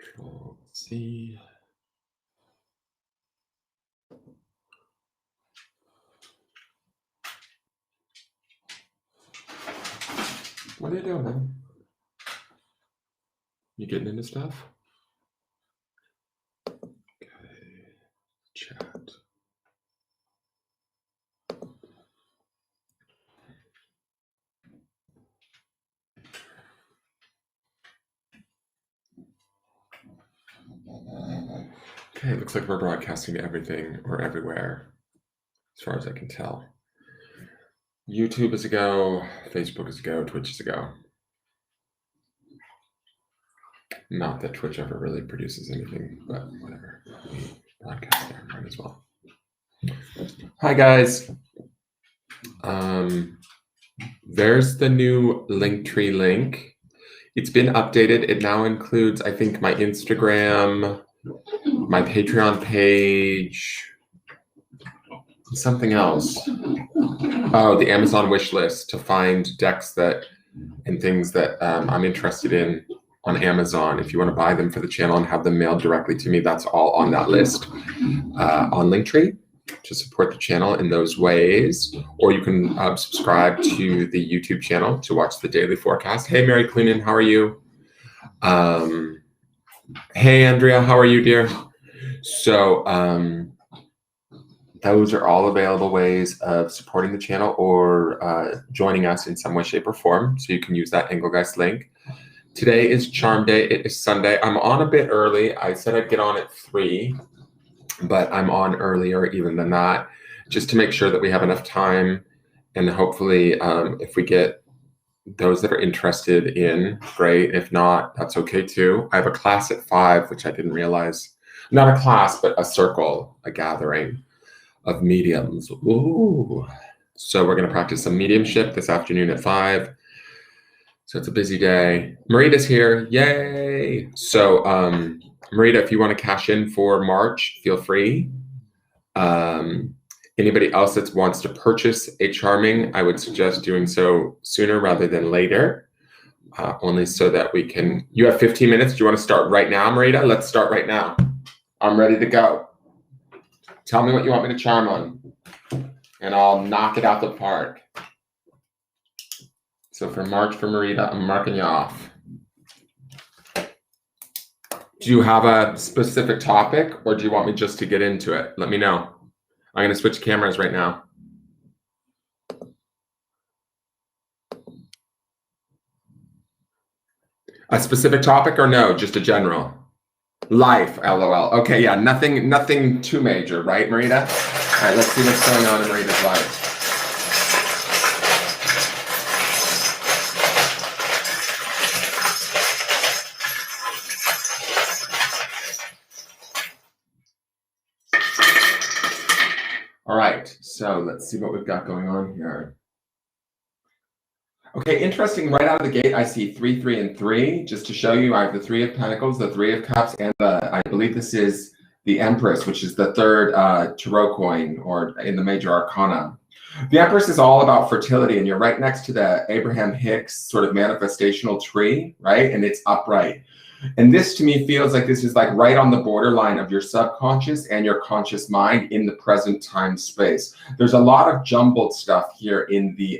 Control C. What are you doing, man? You getting into stuff? Okay, chat. Okay, looks like we're broadcasting to everything or everywhere, as far as I can tell. YouTube is a go, Facebook is a go, Twitch is a go. Not that Twitch ever really produces anything, but whatever. We broadcast there, might as well. Hi, guys. There's the new Linktree link. It's been updated. It now includes, I think, my Instagram, my Patreon page, something else. Oh, the Amazon wish list to find decks that and things that I'm interested in on Amazon. If you want to buy them for the channel and have them mailed directly to me, that's all on that list on Linktree to support the channel in those ways. Or you can subscribe to the YouTube channel to watch the daily forecast. Hey, Mary Cleenan, how are you? Hey, Andrea, how are you, dear? So those are all available ways of supporting the channel or joining us in some way, shape, or form. So you can use that Engelgeist link. Today is Charm Day. It is Sunday. I'm on a bit early. I said I'd get on at 3, but I'm on earlier even than that, just to make sure that we have enough time. And hopefully, if we get those that are interested in, great. If not, that's okay too. I have a class at 5, which I didn't realize. Not a class, but a circle, a gathering of mediums. Ooh. So we're going to practice some mediumship this afternoon at 5. So it's a busy day. Marita's here. Yay. So Marita, if you want to cash in for March, feel free. Anybody else that wants to purchase a charming, I would suggest doing so sooner rather than later. Only so that we can, you have 15 minutes. Do you want to start right now, Marita? Let's start right now. I'm ready to go. Tell me what you want me to charm on, and I'll knock it out the park. So for March for Marita, I'm marking you off. Do you have a specific topic, or do you want me just to get into it? Let me know. I'm going to switch cameras right now. A specific topic or no, just a general? Life, LOL. Okay, yeah, nothing too major, right, Marita? All right, let's see what's going on in Marita's life. All right, so let's see what we've got going on here. Okay, interesting. Right out of the gate, I see 3, 3, and 3. Just to show you, I have the 3 of Pentacles, the 3 of Cups, and I believe this is the Empress, which is the 3rd tarot coin, or in the major arcana. The Empress is all about fertility, and you're right next to the Abraham Hicks sort of manifestational tree, right? And it's upright. And this to me feels like this is like right on the borderline of your subconscious and your conscious mind in the present time space. There's a lot of jumbled stuff here in the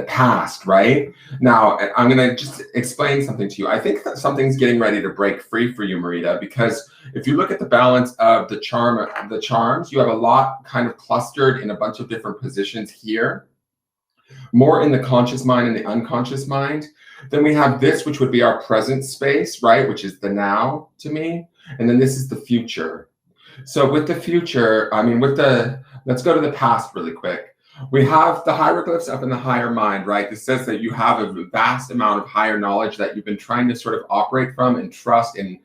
past, right? Now, I'm going to just explain something to you. I think that something's getting ready to break free for you, Marita, because if you look at the balance of the charms, you have a lot kind of clustered in a bunch of different positions here, more in the conscious mind and the unconscious mind. Then we have this, which would be our present space, right? Which is the now to me. And then this is the future. So with the future, I mean, let's go to the past really quick. We have the hieroglyphs up in the higher mind, right? This says that you have a vast amount of higher knowledge that you've been trying to sort of operate from and trust and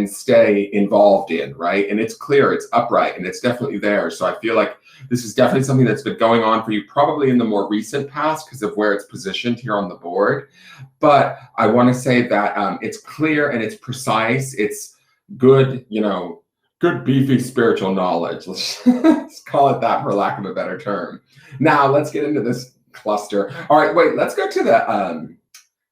stay involved in, right? And it's clear, it's upright, and it's definitely there. So I feel like this is definitely something that's been going on for you probably in the more recent past because of where it's positioned here on the board. But I want to say that it's clear and it's precise. It's good, good beefy spiritual knowledge. Let's call it that for lack of a better term. Now let's get into this cluster. All right, wait, let's go to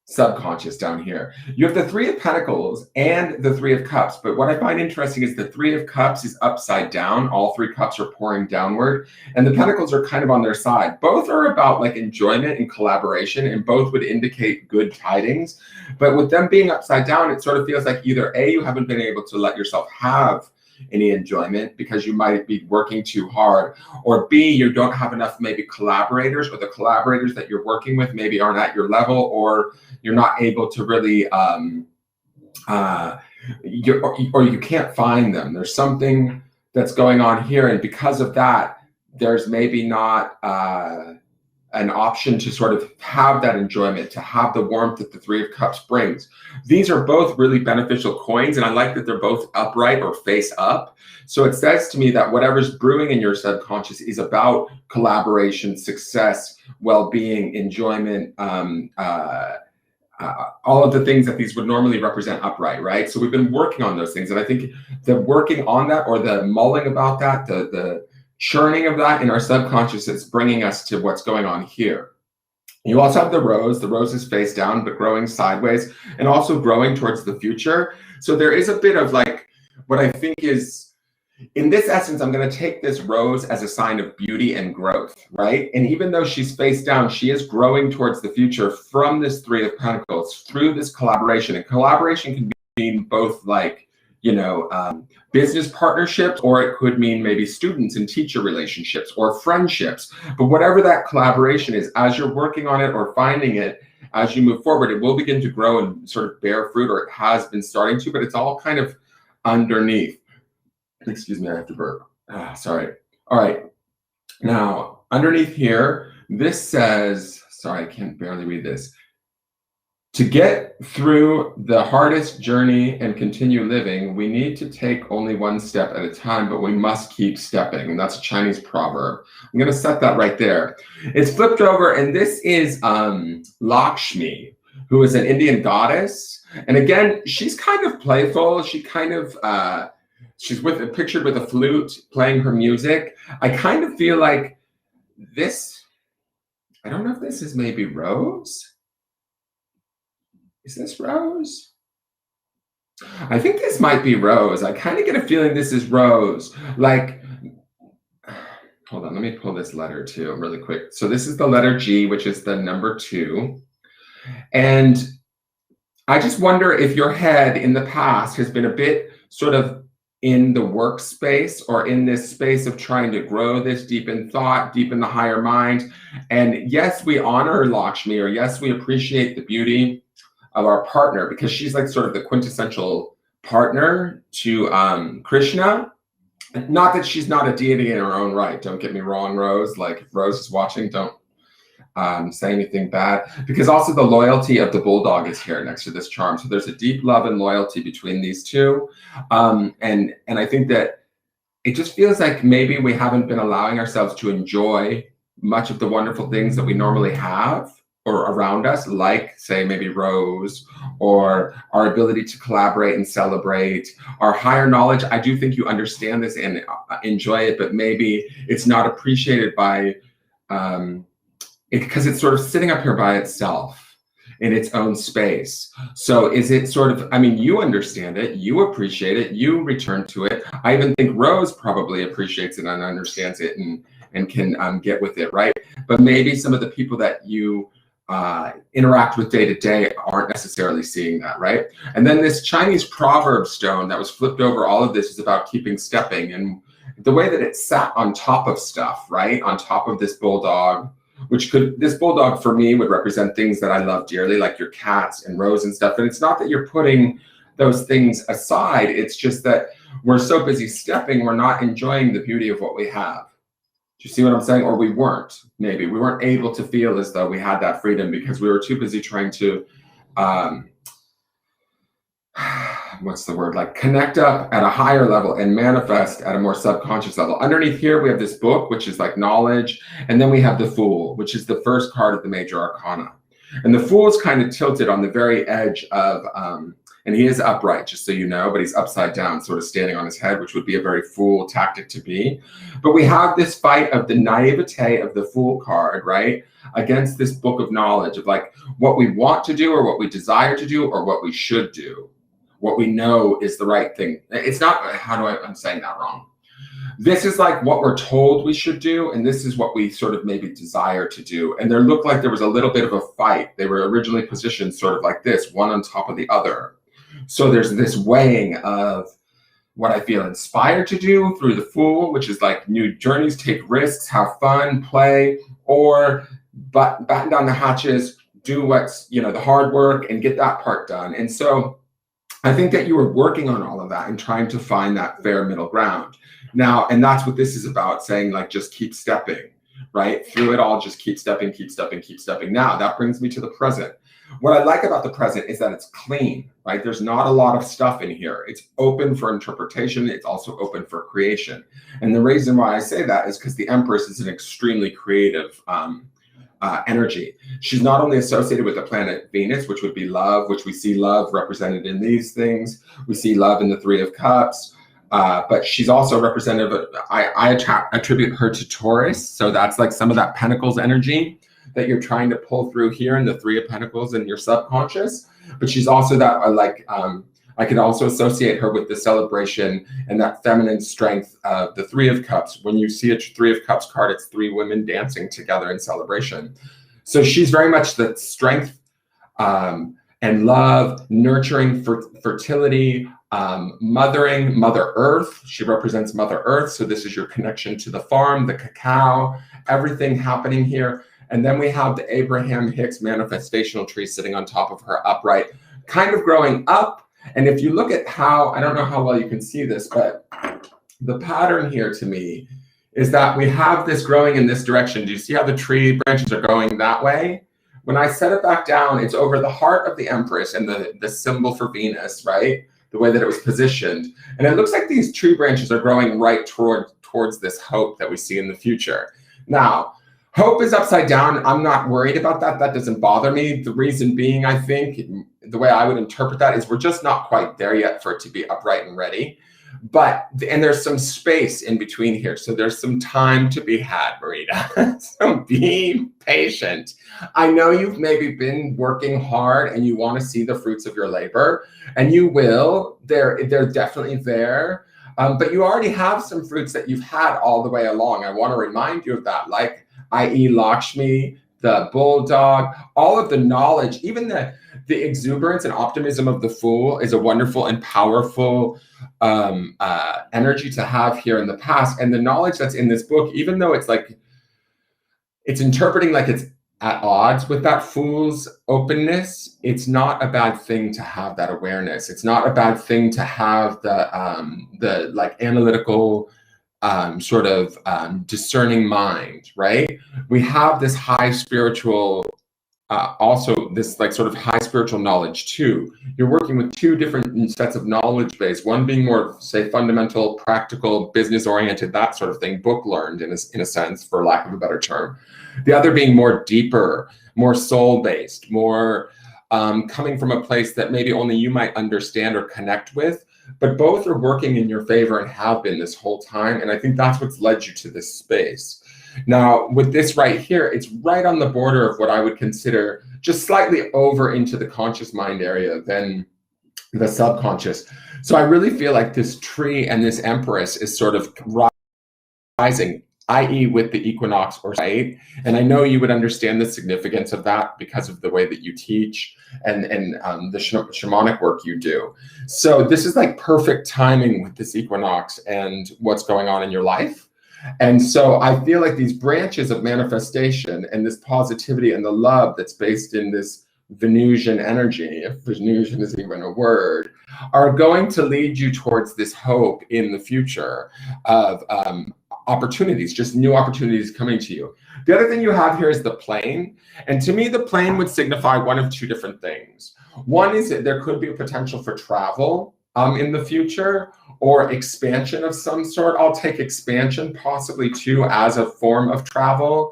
subconscious down here. You have the Three of Pentacles and the Three of Cups, but what I find interesting is the Three of Cups is upside down. All three cups are pouring downward, and the Pentacles are kind of on their side. Both are about like enjoyment and collaboration, and both would indicate good tidings. But with them being upside down, it sort of feels like either A, you haven't been able to let yourself have any enjoyment because you might be working too hard, or B, you don't have enough maybe collaborators, or the collaborators that you're working with maybe aren't at your level, or you're not able to really or you can't find them. There's something that's going on here, and because of that, there's maybe not an option to sort of have that enjoyment, to have the warmth that the Three of Cups brings. These are both really beneficial coins, and I like that they're both upright or face up. So it says to me that whatever's brewing in your subconscious is about collaboration, success, well-being, enjoyment, all of the things that these would normally represent upright, right? So we've been working on those things, and I think the working on that, or the mulling about that, the churning of that in our subconscious is bringing us to what's going on here. You also have the rose. The rose is face down, but growing sideways and also growing towards the future. So there is a bit of like, what I think is, in this essence, I'm going to take this rose as a sign of beauty and growth, right? And even though she's face down, she is growing towards the future from this Three of Pentacles through this collaboration. And collaboration can mean both like, you know, business partnerships, or it could mean maybe students and teacher relationships or friendships. But whatever that collaboration is, as you're working on it or finding it, as you move forward, it will begin to grow and sort of bear fruit, or it has been starting to, but it's all kind of underneath. Excuse me, I have to burp. Sorry. All right. Now, underneath here, this says, sorry, I can barely read this. To get through the hardest journey and continue living, we need to take only one step at a time, but we must keep stepping. And that's a Chinese proverb. I'm going to set that right there. It's flipped over, and this is Lakshmi, who is an Indian goddess. And again, she's kind of playful. She kind of, she's pictured with a flute playing her music. I kind of feel like this, I don't know if this is maybe Rose. Is this Rose? I think this might be Rose. I kind of get a feeling this is Rose. Like, hold on, let me pull this letter too really quick. So this is the letter G, which is the number 2. And I just wonder if your head in the past has been a bit sort of in the workspace, or in this space of trying to grow this deep in thought, deep in the higher mind. And yes, we honor Lakshmi, or yes, we appreciate the beauty of our partner, because she's like sort of the quintessential partner to Krishna. Not that she's not a deity in her own right. Don't get me wrong, Rose. Like, if Rose is watching, don't say anything bad, because also the loyalty of the bulldog is here next to this charm. So there's a deep love and loyalty between these two. And I think that it just feels like maybe we haven't been allowing ourselves to enjoy much of the wonderful things that we normally have or around us, like, say, maybe Rose, or our ability to collaborate and celebrate, our higher knowledge. I do think you understand this and enjoy it, but maybe it's not appreciated by, because it's sort of sitting up here by itself in its own space. So is it sort of, I mean, you understand it, you appreciate it, you return to it. I even think Rose probably appreciates it and understands it and can get with it, right? But maybe some of the people that you interact with day to day aren't necessarily seeing that, right? And then this Chinese proverb stone that was flipped over, all of this is about keeping stepping, and the way that it sat on top of stuff, right? On top of this bulldog, which could, this bulldog for me would represent things that I love dearly, like your cats and Rose and stuff. And it's not that you're putting those things aside, it's just that we're so busy stepping, we're not enjoying the beauty of what we have. Do you see what I'm saying? Or we weren't, maybe. We weren't able to feel as though we had that freedom because we were too busy trying to, what's the word? Like, connect up at a higher level and manifest at a more subconscious level. Underneath here, we have this book, which is like knowledge. And then we have the Fool, which is the first card of the major arcana. And the Fool is kind of tilted on the very edge of And he is upright, just so you know, but he's upside down, sort of standing on his head, which would be a very fool tactic to be. But we have this fight of the naivete of the Fool card, right? Against this book of knowledge of like what we want to do or what we desire to do or what we should do. What we know is the right thing. It's not, I'm saying that wrong. This is like what we're told we should do, and this is what we sort of maybe desire to do. And there looked like there was a little bit of a fight. They were originally positioned sort of like this, one on top of the other. So there's this weighing of what I feel inspired to do through the Fool, which is like new journeys, take risks, have fun, play, or batten down the hatches, do what's, the hard work and get that part done. And so I think that you were working on all of that and trying to find that fair middle ground. Now, and that's what this is about, saying like, just keep stepping, right? Through it all, just keep stepping, keep stepping, keep stepping. Now, that brings me to the present. What I like about the present is that it's clean, right? There's not a lot of stuff in here. It's open for interpretation. It's also open for creation. And the reason why I say that is because the Empress is an extremely creative energy. She's not only associated with the planet Venus, which would be love, which we see love represented in these things. We see love in the Three of Cups. But she's also representative of, I attribute her to Taurus. So that's like some of that Pentacles energy that you're trying to pull through here in the Three of Pentacles in your subconscious. But she's also that I could also associate her with the celebration and that feminine strength of the Three of Cups. When you see a Three of Cups card, it's three women dancing together in celebration. So she's very much the strength and love, nurturing, fertility, mothering, Mother Earth. She represents Mother Earth. So this is your connection to the farm, the cacao, everything happening here. And then we have the Abraham Hicks manifestational tree sitting on top of her upright, kind of growing up. And if you look at how, I don't know how well you can see this, but the pattern here to me is that we have this growing in this direction. Do you see how the tree branches are going that way? When I set it back down, it's over the heart of the Empress and the symbol for Venus, right? The way that it was positioned. And it looks like these tree branches are growing right towards this hope that we see in the future. Now, hope is upside down. I'm not worried about that. That doesn't bother me. The reason being, I think, the way I would interpret that is we're just not quite there yet for it to be upright and ready. And there's some space in between here. So there's some time to be had, Marita. So be patient. I know you've maybe been working hard and you want to see the fruits of your labor, and you will. They're definitely there. But you already have some fruits that you've had all the way along. I want to remind you of that, like i.e. Lakshmi, the bulldog, all of the knowledge, even the exuberance and optimism of the Fool is a wonderful and powerful energy to have here in the past. And the knowledge that's in this book, even though it's like, it's interpreting like it's at odds with that Fool's openness, it's not a bad thing to have that awareness. It's not a bad thing to have the like analytical sort of discerning mind, right? We have this high spiritual, also this like sort of high spiritual knowledge too. You're working with two different sets of knowledge base, one being more, say, fundamental, practical, business oriented, that sort of thing, book learned in a sense, for lack of a better term. The other being more deeper, more soul based, more coming from a place that maybe only you might understand or connect with. But both are working in your favor and have been this whole time. And I think that's what's led you to this space. Now, with this right here, it's right on the border of what I would consider just slightly over into the conscious mind area than the subconscious. So I really feel like this tree and this Empress is sort of rising, i.e. with the equinox or right. And I know you would understand the significance of that because of the way that you teach and the shamanic work you do. So this is like perfect timing with this equinox and what's going on in your life. And so I feel like these branches of manifestation and this positivity and the love that's based in this Venusian energy, if Venusian is even a word, are going to lead you towards this hope in the future of opportunities, just new opportunities coming to you. The other thing you have here is the plane. And to me, the plane would signify one of two different things. One is that there could be a potential for travel in the future, or expansion of some sort. I'll take expansion possibly too as a form of travel.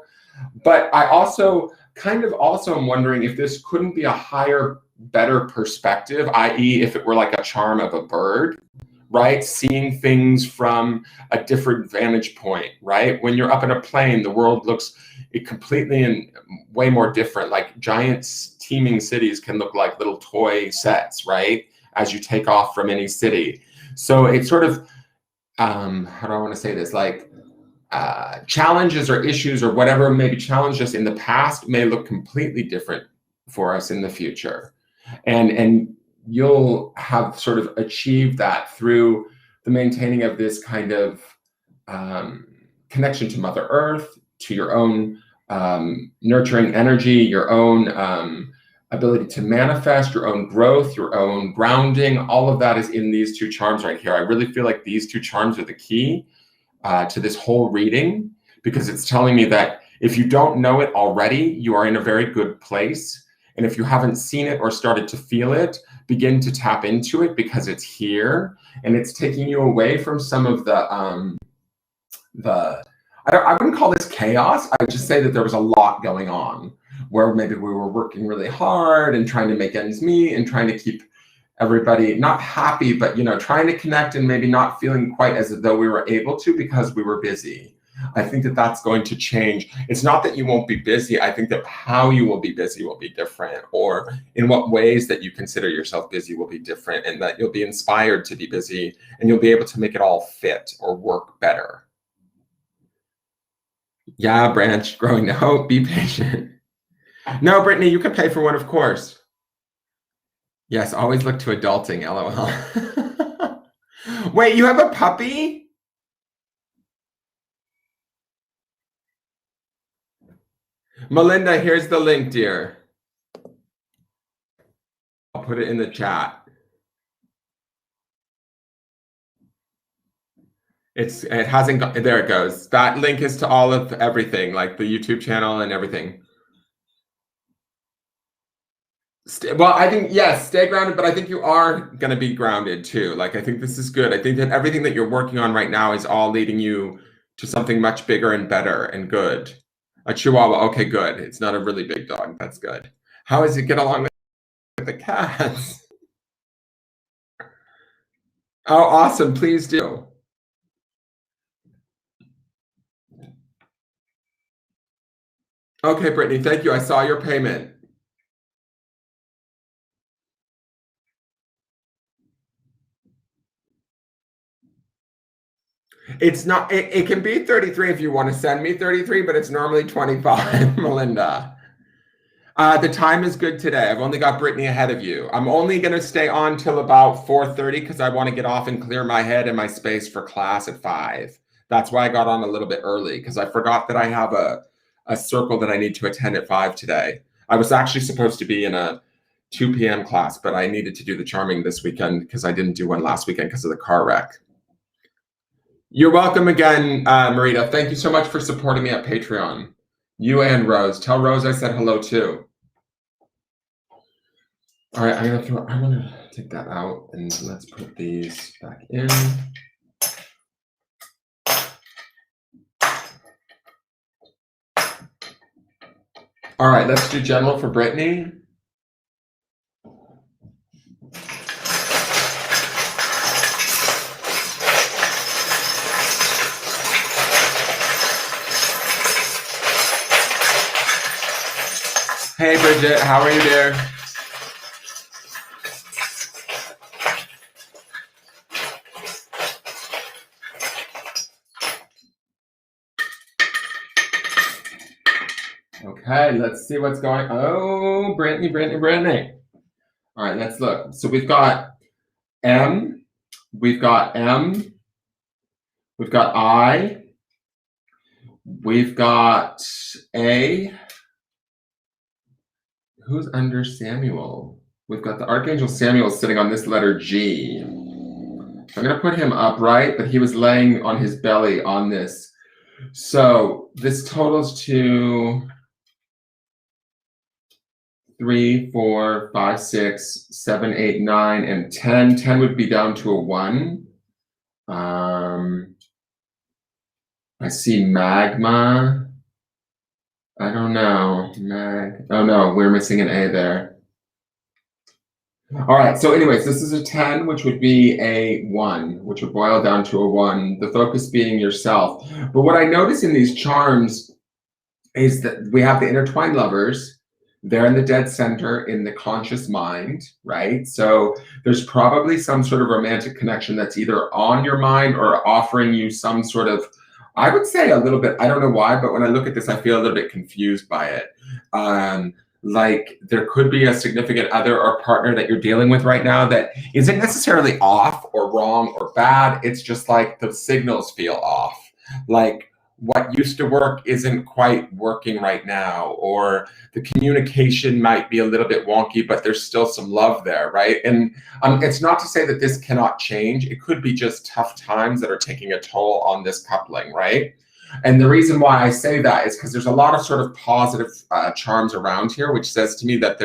But I also am wondering if this couldn't be a higher better perspective, i.e., if it were like a charm of a bird, right? Seeing things from a different vantage point, right? When you're up in a plane, the world looks completely and way more different. Like giant teeming cities can look like little toy sets, right? As you take off from any city. So it's sort of, how do I want to say this? Like challenges or issues or whatever maybe challenged us in the past may look completely different for us in the future. And you'll have sort of achieved that through the maintaining of this kind of connection to Mother Earth, to your own nurturing energy, your own ability to manifest, your own growth, your own grounding. All of that is in these two charms right here. I really feel like these two charms are the key to this whole reading, because it's telling me that if you don't know it already, you are in a very good place. And if you haven't seen it or started to feel it, begin to tap into it, because it's here and it's taking you away from some of the I wouldn't call this chaos. I would just say that there was a lot going on where maybe we were working really hard and trying to make ends meet and trying to keep everybody not happy, but trying to connect and maybe not feeling quite as though we were able to because we were busy. I think that that's going to change. It's not that you won't be busy. I think that how you will be busy will be different, or in what ways that you consider yourself busy will be different, and that you'll be inspired to be busy and you'll be able to make it all fit or work better. Yeah, branch growing to hope. Be patient. No, Brittany, you can pay for one, of course. Yes, always look to adulting, LOL. Wait, you have a puppy? Melinda, here's the link, dear. I'll put it in the chat. It hasn't got, there it goes. That link is to all of everything, like the YouTube channel and everything. Well, I think, yes, stay grounded, but I think you are going to be grounded too. Like, I think this is good. I think that everything that you're working on right now is all leading you to something much bigger and better and good. A Chihuahua. Okay, good. It's not a really big dog. That's good. How does it get along with the cats? Oh, awesome. Please do. Okay, Brittany, thank you. I saw your payment. It's not, it can be 33 if you want to send me 33, but it's normally 25, Melinda. The time is good today. I've only got Brittany ahead of you. I'm only going to stay on till about 4:30 because I want to get off and clear my head and my space for class at 5. That's why I got on a little bit early, because I forgot that I have a circle that I need to attend at 5 today. I was actually supposed to be in a 2 p.m. class, but I needed to do the charming this weekend because I didn't do one last weekend because of the car wreck. You're welcome again, Marita. Thank you so much for supporting me at Patreon. You and Rose. Tell Rose I said hello too. All right, I want to take that out and let's put these back in. All right, let's do general for Brittany. Hey, Bridget, how are you, dear? Okay, let's see what's going on. Oh, Brittany. All right, let's look. So we've got M, we've got M, we've got I, we've got A. Who's under Samuel? We've got the Archangel Samuel sitting on this letter G. I'm going to put him upright, but he was laying on his belly on this. So this totals to 3, 4, 5, 6, 7, 8, 9, and 10. 10 would be down to a 1. I see magma. I don't know. Oh no, we're missing an A there. All right. So, anyways, this is a 10, which would be a 1, which would boil down to a 1. The focus being yourself. But what I notice in these charms is that we have the intertwined lovers. They're in the dead center in the conscious mind, right? So there's probably some sort of romantic connection that's either on your mind or offering you some sort of, I would say a little bit, I don't know why, but when I look at this, I feel a little bit confused by it. Like there could be a significant other or partner that you're dealing with right now that isn't necessarily off or wrong or bad. It's just like the signals feel off. Like what used to work isn't quite working right now, or the communication might be a little bit wonky, but there's still some love there, right? And it's not to say that this cannot change. It could be just tough times that are taking a toll on this coupling, right? And the reason why I say that is because there's a lot of sort of positive charms around here, which says to me that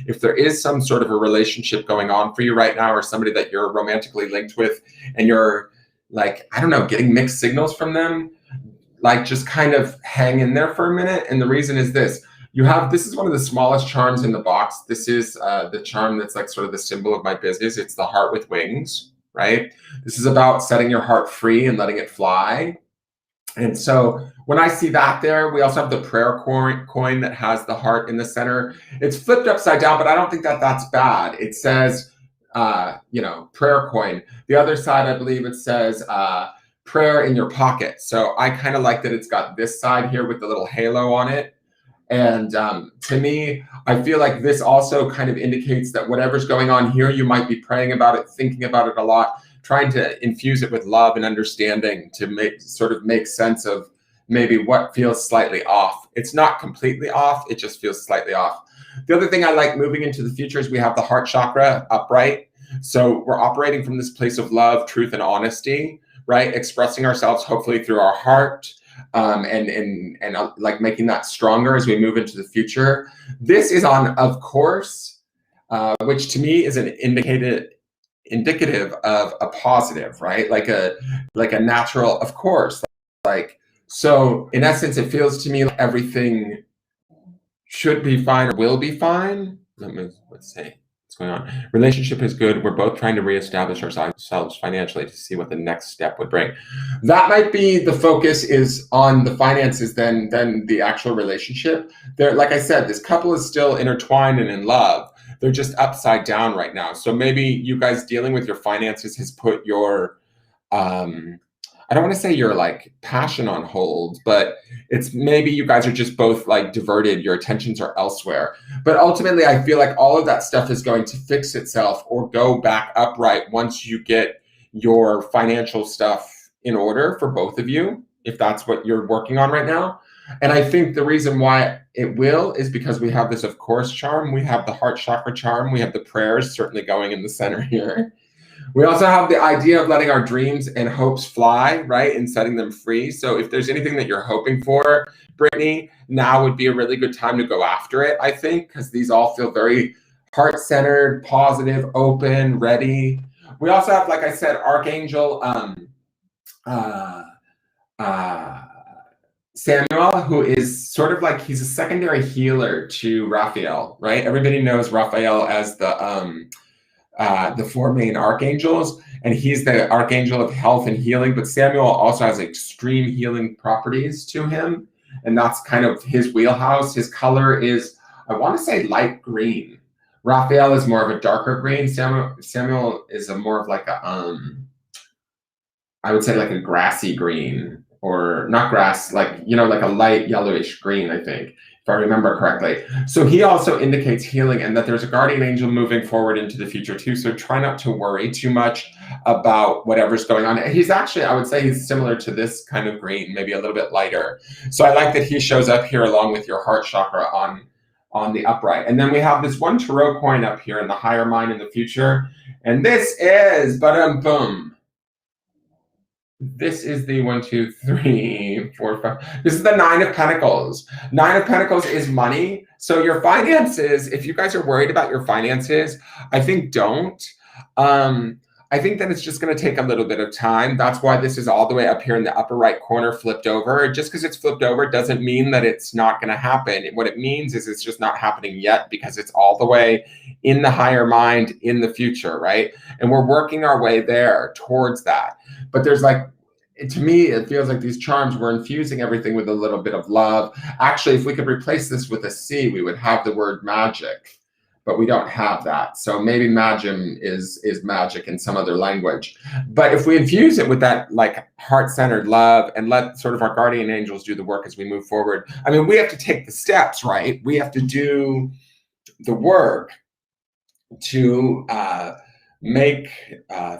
if there is some sort of a relationship going on for you right now, or somebody that you're romantically linked with, and you're like, I don't know, getting mixed signals from them, like just kind of hang in there for a minute. And the reason is this. This is one of the smallest charms in the box. This is the charm that's like sort of the symbol of my business. It's the heart with wings, right? This is about setting your heart free and letting it fly. And so when I see that there, we also have the prayer coin that has the heart in the center. It's flipped upside down, but I don't think that that's bad. It says, prayer coin. The other side, I believe it says prayer in your pocket. So I kind of like that it's got this side here with the little halo on it. And to me, I feel like this also kind of indicates that whatever's going on here, you might be praying about it, thinking about it a lot, trying to infuse it with love and understanding to make sense of maybe what feels slightly off. It's not completely off, it just feels slightly off. The other thing I like moving into the future is we have the heart chakra upright. So we're operating from this place of love, truth, and honesty, right? Expressing ourselves hopefully through our heart, and like making that stronger as we move into the future. This is on, of course, which to me is an indicative of a positive, right? Like a natural, of course. Like, so in essence, it feels to me like everything should be fine or will be fine. Let's see what's going on. Relationship is good. We're both trying to reestablish ourselves financially to see what the next step would bring. That might be the focus is on the finances than the actual relationship. There, like I said, this couple is still intertwined and in love. They're just upside down right now. So maybe you guys dealing with your finances has put your I don't want to say your like passion on hold, but it's maybe you guys are just both like diverted, your attentions are elsewhere. But ultimately, I feel like all of that stuff is going to fix itself or go back upright once you get your financial stuff in order for both of you, if that's what you're working on right now. And I think the reason why it will is because we have this, of course, charm. We have the heart chakra charm. We have the prayers certainly going in the center here. We also have the idea of letting our dreams and hopes fly, right, and setting them free. So if there's anything that you're hoping for, Brittany, now would be a really good time to go after it, I think, because these all feel very heart-centered, positive, open, ready. We also have, like I said, Archangel Samuel, who is sort of like, he's a secondary healer to Raphael, right? Everybody knows Raphael as the four main archangels, and he's the archangel of health and healing, but Samuel also has extreme healing properties to him, and that's kind of his wheelhouse. His color is, I want to say, light green. Raphael is more of a darker green. Samuel is more of like a I would say like a grassy green, or not grass, like, like a light yellowish green, I think, if I remember correctly. So he also indicates healing and that there's a guardian angel moving forward into the future too. So try not to worry too much about whatever's going on. He's actually, I would say he's similar to this kind of green, maybe a little bit lighter. So I like that he shows up here along with your heart chakra on the upright. And then we have this one tarot coin up here in the higher mind in the future. And this is, boom. This is the 1, 2, 3, 4, 5. This is the 9 of Pentacles. 9 of Pentacles is money. So your finances, if you guys are worried about your finances, I think don't. I think that it's just going to take a little bit of time. That's why this is all the way up here in the upper right corner flipped over. Just because it's flipped over doesn't mean that it's not going to happen. What it means is it's just not happening yet because it's all the way in the higher mind in the future, right? And we're working our way there towards that. But there's like, to me, it feels like these charms, we're infusing everything with a little bit of love. Actually, if we could replace this with a C, we would have the word magic, but we don't have that. So maybe magic is magic in some other language. But if we infuse it with that like heart-centered love and let sort of our guardian angels do the work as we move forward. I mean, we have to take the steps, right? We have to do the work to make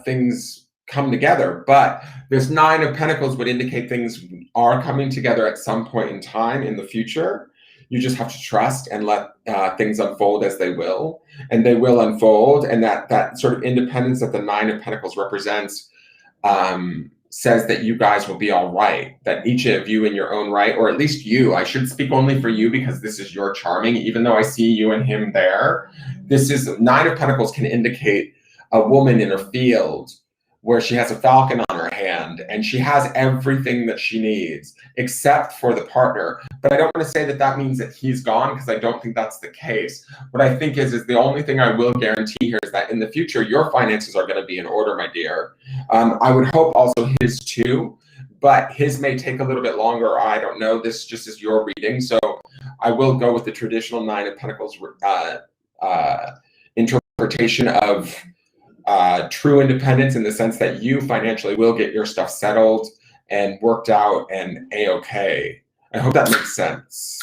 things come together. But this Nine of Pentacles would indicate things are coming together at some point in time in the future. You just have to trust and let things unfold as they will, and they will unfold. And that sort of independence that the Nine of Pentacles represents says that you guys will be all right, that each of you in your own right, or at least you, I should speak only for you because this is your charming, even though I see you and him there. This is Nine of Pentacles can indicate a woman in a field where she has a falcon on her hand and she has everything that she needs except for the partner. But I don't want to say that that means that he's gone, because I don't think that's the case. What I think is the only thing I will guarantee here is that in the future, your finances are going to be in order, my dear. I would hope also his too, but his may take a little bit longer. I don't know. This just is your reading. So I will go with the traditional Nine of Pentacles interpretation of true independence, in the sense that you financially will get your stuff settled and worked out and a-okay. I hope that makes sense.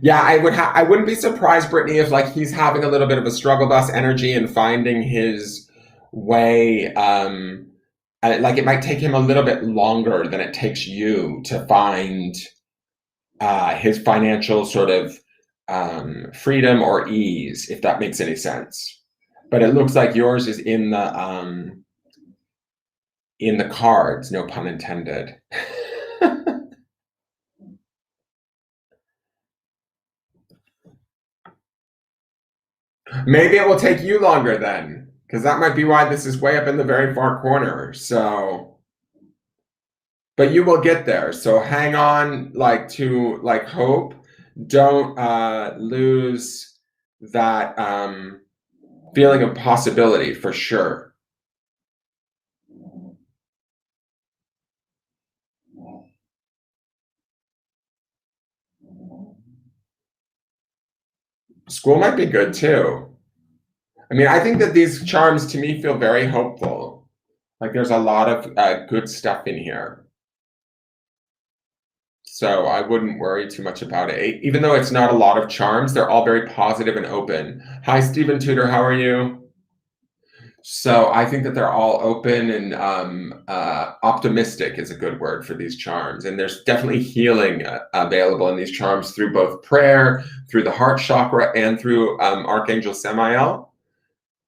Yeah, I wouldn't be surprised, Brittany, if like he's having a little bit of a struggle bus energy and finding his way. Like it might take him a little bit longer than it takes you to find his financial sort of freedom or ease, if that makes any sense. But it looks like yours is in the cards, no pun intended. Maybe it will take you longer then, because that might be why this is way up in the very far corner. So, but you will get there. So hang on, like to like hope. Don't lose that feeling of possibility for sure. School might be good too. I mean, I think that these charms to me feel very hopeful. Like there's a lot of good stuff in here. So I wouldn't worry too much about it. Even though it's not a lot of charms, they're all very positive and open. Hi, Stephen Tudor. How are you? So I think that they're all open and optimistic is a good word for these charms. And there's definitely healing available in these charms through both prayer, through the heart chakra, and through Archangel Samael.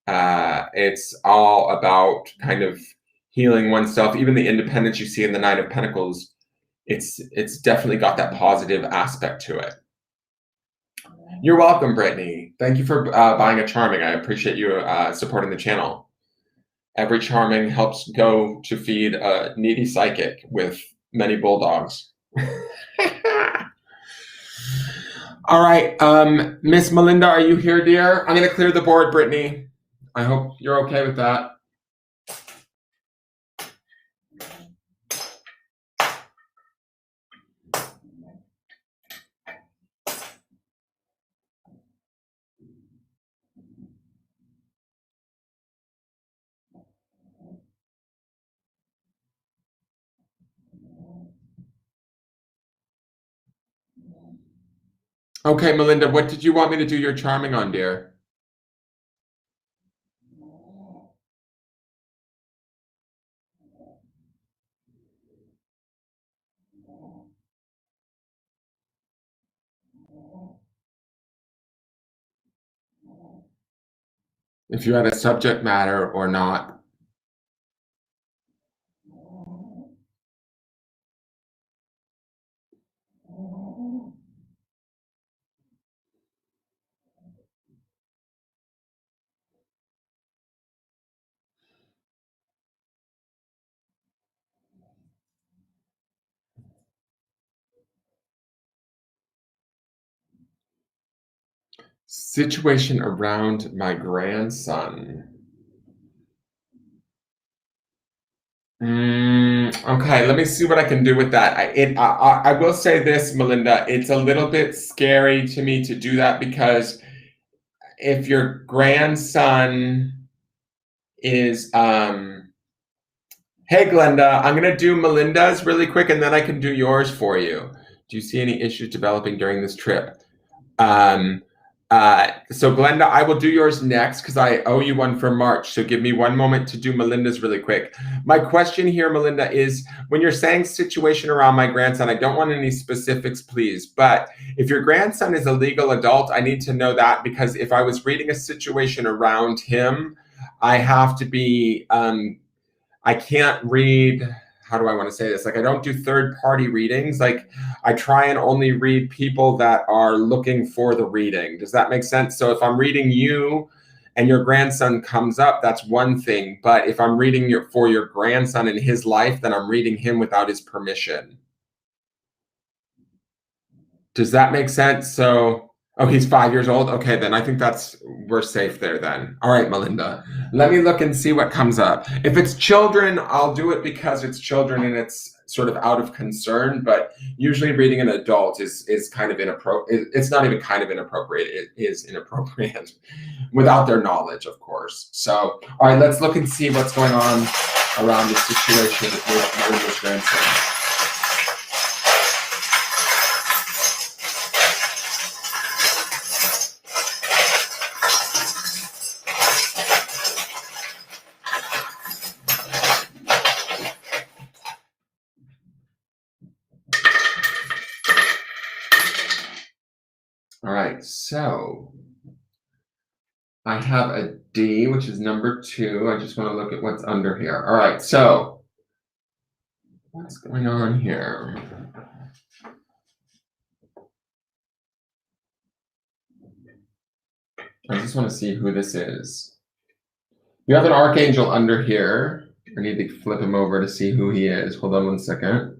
It's all about kind of healing oneself. Even the independence you see in the Nine of Pentacles, it's definitely got that positive aspect to it. You're welcome, Brittany. Thank you for buying a charming. I appreciate you supporting the channel. Every charming helps go to feed a needy psychic with many bulldogs. All right, Miss Melinda, are you here, dear? I'm going to clear the board, Brittany. I hope you're okay with that. Okay, Melinda, what did you want me to do your charming on, dear? If you had a subject matter or not. Situation around my grandson. Okay, let me see what I can do with that. I will say this, Melinda, it's a little bit scary to me to do that because if your grandson is, hey, Glenda, I'm gonna do Melinda's really quick and then I can do yours for you. Do you see any issues developing during this trip? Um, so Glenda, I will do yours next because I owe you one for March. So give me one moment to do Melinda's really quick. My question here, Melinda, is when you're saying situation around my grandson, I don't want any specifics, please. But if your grandson is a legal adult, I need to know that because if I was reading a situation around him, I have to be, I can't read, how do I want to say this? Like, I don't do third party readings. Like, I try and only read people that are looking for the reading. Does that make sense? So if I'm reading you and your grandson comes up, that's one thing. But if I'm reading for your grandson in his life, then I'm reading him without his permission. Does that make sense? So, oh, he's 5 years old. Okay, then I think we're safe there then. All right, Melinda, let me look and see what comes up. If it's children, I'll do it because it's children and it's sort of out of concern, but usually reading an adult is kind of inappropriate. It's not even kind of inappropriate. It is inappropriate without their knowledge, of course. So, all right, let's look and see what's going on around the situation with Melinda's grandson. All right, so I have a D, which is number 2. I just want to look at what's under here. All right, so what's going on here? I just want to see who this is. You have an archangel under here. I need to flip him over to see who he is. Hold on one second.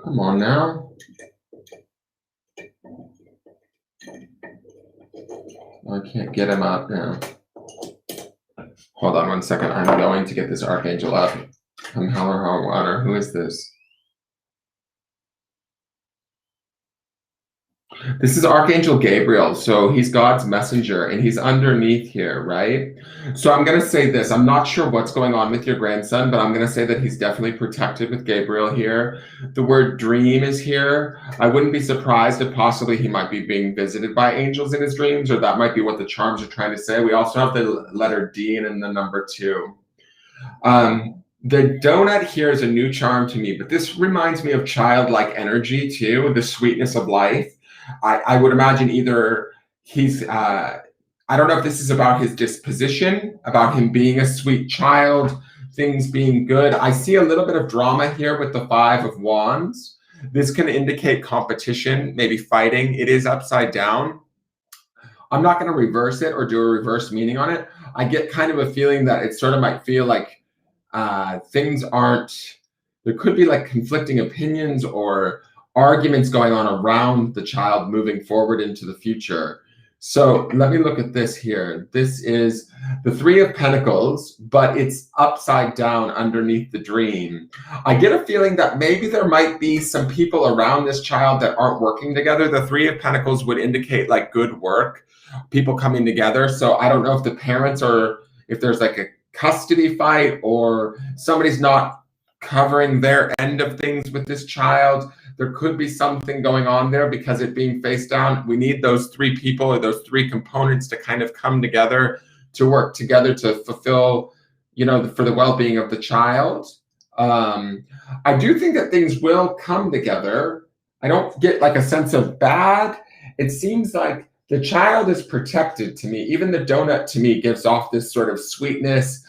Come on now. I can't get him up now. Hold on one second. I'm going to get this archangel up. Come hell or high water. Who is this? This is Archangel Gabriel, so he's God's messenger, and he's underneath here, right? So I'm going to say this. I'm not sure what's going on with your grandson, but I'm going to say that he's definitely protected with Gabriel here. The word dream is here. I wouldn't be surprised if possibly he might be being visited by angels in his dreams, or that might be what the charms are trying to say. We also have the letter D and then the number 2. The donut here is a new charm to me, but this reminds me of childlike energy too, the sweetness of life. I would imagine either he's, I don't know if this is about his disposition, about him being a sweet child, things being good. I see a little bit of drama here with the 5 of Wands. This can indicate competition, maybe fighting. It is upside down. I'm not going to reverse it or do a reverse meaning on it. I get kind of a feeling that it sort of might feel like things aren't, there could be like conflicting opinions or arguments going on around the child moving forward into the future. So let me look at this here. This is the 3 of Pentacles, but it's upside down underneath the dream. I get a feeling that maybe there might be some people around this child that aren't working together. The 3 of Pentacles would indicate like good work, people coming together. So I don't know if the parents are, if there's like a custody fight or somebody's not covering their end of things with this child. There could be something going on there because it being face down. We need those 3 people or those 3 components to kind of come together, to work together to fulfill, you know, for the well-being of the child. I do think that things will come together. I don't get like a sense of bad. It seems like the child is protected to me. Even the donut to me gives off this sort of sweetness.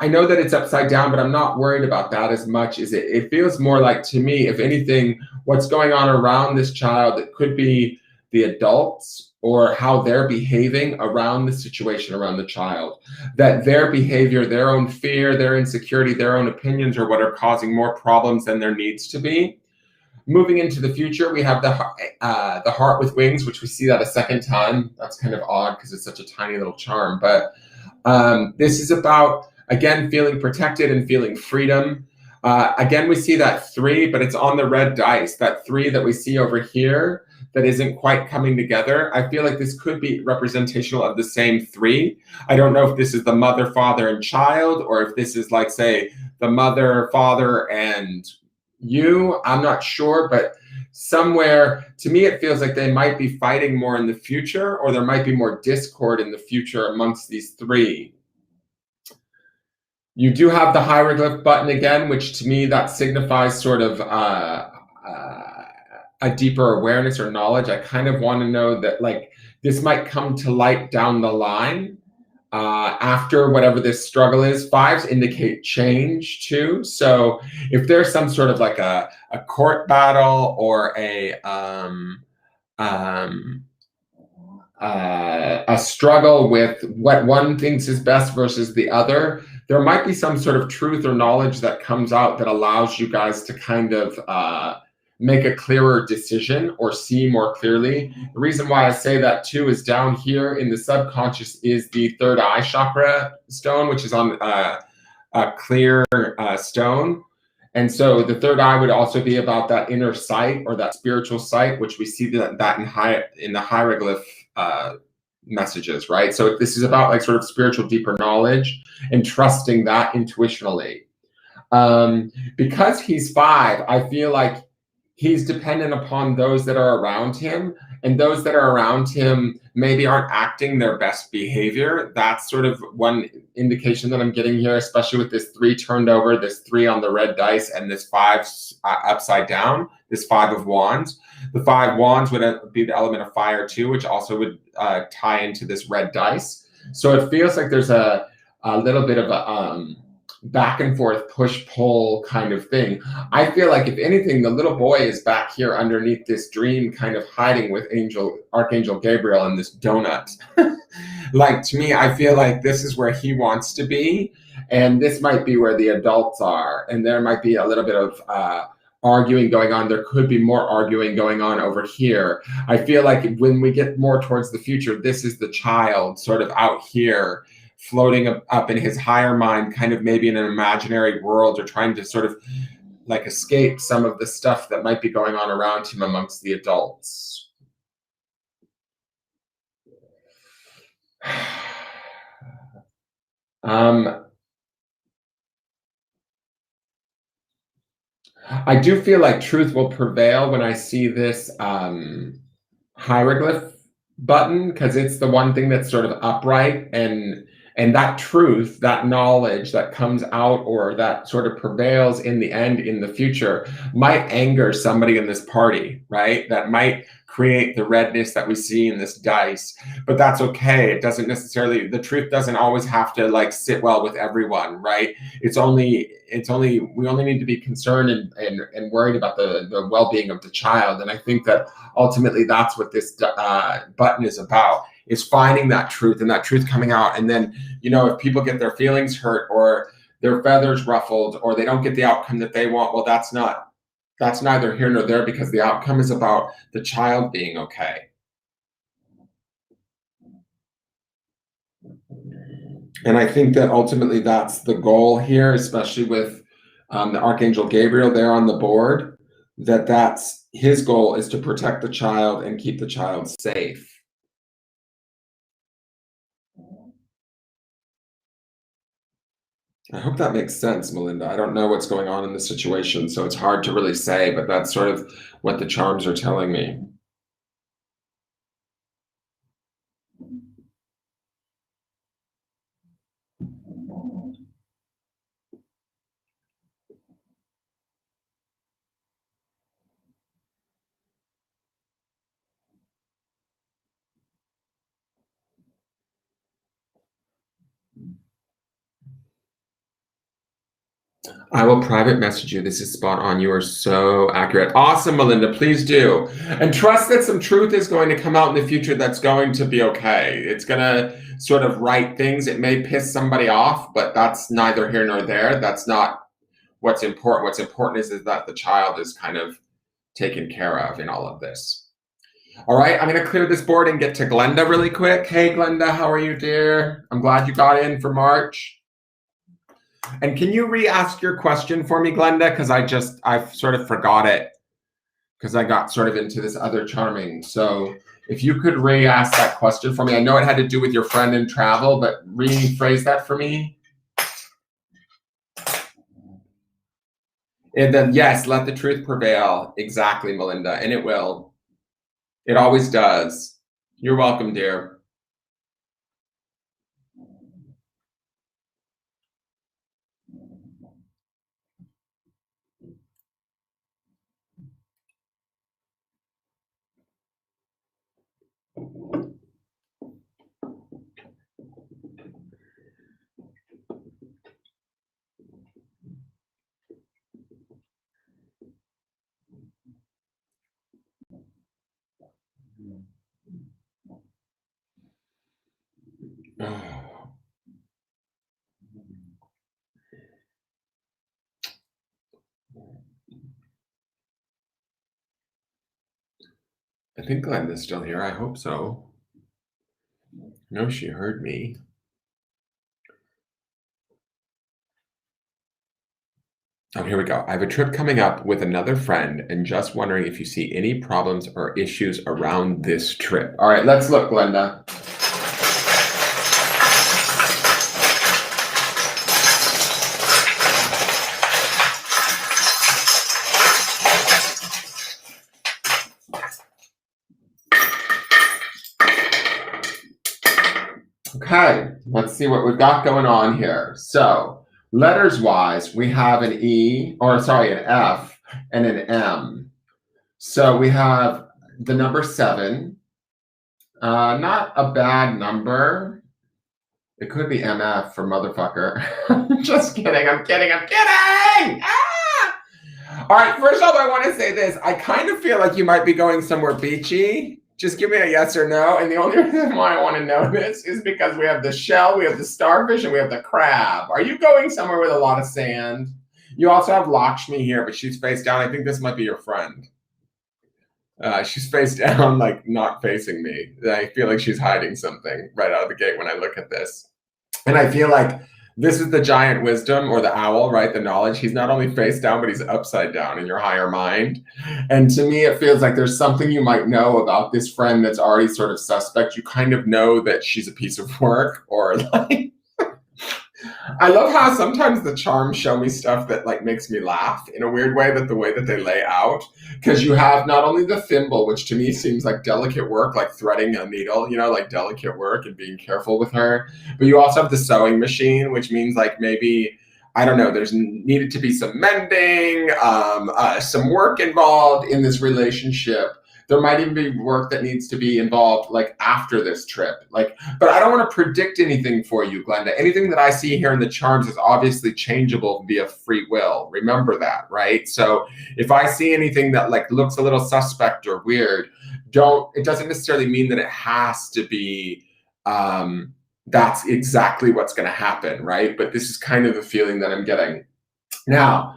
I know that it's upside down, but I'm not worried about that as much as it feels more like, to me, if anything, what's going on around this child, it could be the adults or how they're behaving around the situation, around the child. That their behavior, their own fear, their insecurity, their own opinions are what are causing more problems than there needs to be. Moving into the future, we have the heart with wings, which we see that a second time. That's kind of odd because it's such a tiny little charm. But this is about, again, feeling protected and feeling freedom. Again, we see that 3, but it's on the red dice. That 3 that we see over here that isn't quite coming together. I feel like this could be representational of the same 3. I don't know if this is the mother, father, and child, or if this is like, say, the mother, father, and you. I'm not sure, but somewhere, to me, it feels like they might be fighting more in the future, or there might be more discord in the future amongst these 3. You do have the hieroglyph button again, which to me, that signifies sort of a deeper awareness or knowledge. I kind of want to know that, like, this might come to light down the line after whatever this struggle is. 5s indicate change too. So if there's some sort of like a court battle or a struggle with what one thinks is best versus the other, there might be some sort of truth or knowledge that comes out that allows you guys to kind of make a clearer decision or see more clearly. The reason why I say that too is down here in the subconscious is the third eye chakra stone, which is on a clear stone. And so the third eye would also be about that inner sight or that spiritual sight, which we see that in the hieroglyph messages, right? So this is about like sort of spiritual deeper knowledge and trusting that intuitionally. Because he's 5, I feel like he's dependent upon those that are around him, and those that are around him maybe aren't acting their best behavior. That's sort of one indication that I'm getting here, especially with this 3 turned over, this 3 on the red dice, and this 5 upside down, this 5 of wands. The 5 wands would be the element of fire too, which also would tie into this red dice. So it feels like there's a little bit of a back and forth push pull kind of thing. I feel like if anything, the little boy is back here underneath this dream, kind of hiding with Archangel Gabriel in this donut. Like, to me, I feel like this is where he wants to be, and this might be where the adults are, and there might be a little bit of arguing going on. There could be more arguing going on over here. I feel like when we get more towards the future, this is the child sort of out here floating up in his higher mind, kind of maybe in an imaginary world, or trying to sort of like escape some of the stuff that might be going on around him amongst the adults. I do feel like truth will prevail when I see this hieroglyph button, because it's the one thing that's sort of upright, and that truth, that knowledge that comes out or that sort of prevails in the end, in the future, might anger somebody in this party, right? That might create the redness that we see in this dice, but that's okay. It doesn't necessarily, the truth doesn't always have to like sit well with everyone, right? We only need to be concerned and worried about the well-being of the child. And I think that ultimately that's what this button is about, is finding that truth, and that truth coming out. And then, you know, if people get their feelings hurt or their feathers ruffled or they don't get the outcome that they want, well, that's neither here nor there, because the outcome is about the child being okay. And I think that ultimately that's the goal here, especially with the Archangel Gabriel there on the board, that's his goal, is to protect the child and keep the child safe. I hope that makes sense, Melinda. I don't know what's going on in the situation, so it's hard to really say, but that's sort of what the charms are telling me. I will private message you. This is spot on. You are so accurate. Awesome, Melinda. Please do. And trust that some truth is going to come out in the future that's going to be okay. It's going to sort of right things. It may piss somebody off, but that's neither here nor there. That's not what's important. What's important is that the child is kind of taken care of in all of this. All right, I'm going to clear this board and get to Glenda really quick. Hey, Glenda, how are you, dear? I'm glad you got in for March. And can you re-ask your question for me, Glenda? Because I sort of forgot it because I got sort of into this other charming. So if you could re-ask that question for me. I know it had to do with your friend in travel, but rephrase that for me. And then, yes, let the truth prevail. Exactly, Melinda, and it will. It always does. You're welcome, dear. I think Glenda's still here. I hope so. No, she heard me. Oh, here we go. I have a trip coming up with another friend and just wondering if you see any problems or issues around this trip. All right, let's look, Glenda. Okay, let's see what we've got going on here. So, letters wise, we have an E, or sorry, an F and an M. So we have the number 7. Not a bad number. It could be MF for motherfucker. Just kidding. I'm kidding. Ah! All right, first off, I want to say this. I kind of feel like you might be going somewhere beachy. Just give me a yes or no. And the only reason why I want to know this is because we have the shell, we have the starfish, and we have the crab. Are you going somewhere with a lot of sand? You also have Lakshmi here, but she's face down. I think this might be your friend. She's face down, like not facing me. I feel like she's hiding something right out of the gate when I look at this. And I feel like this is the giant wisdom or the owl, right? The knowledge. He's not only face down, but he's upside down in your higher mind. And to me, it feels like there's something you might know about this friend that's already sort of suspect. You kind of know that she's a piece of work, or like, I love how sometimes the charms show me stuff that like makes me laugh in a weird way, that the way that they lay out, because you have not only the thimble, which to me seems like delicate work, like threading a needle, you know, like delicate work and being careful with her, but you also have the sewing machine, which means like maybe, I don't know, there's needed to be some mending, some work involved in this relationship. There might even be work that needs to be involved like after this trip. Like, but I don't want to predict anything for you, Glenda. Anything that I see here in the charms is obviously changeable via free will. Remember that, right? So if I see anything that like looks a little suspect or weird, it doesn't necessarily mean that it has to be that's exactly what's going to happen, right? But this is kind of the feeling that I'm getting. Now,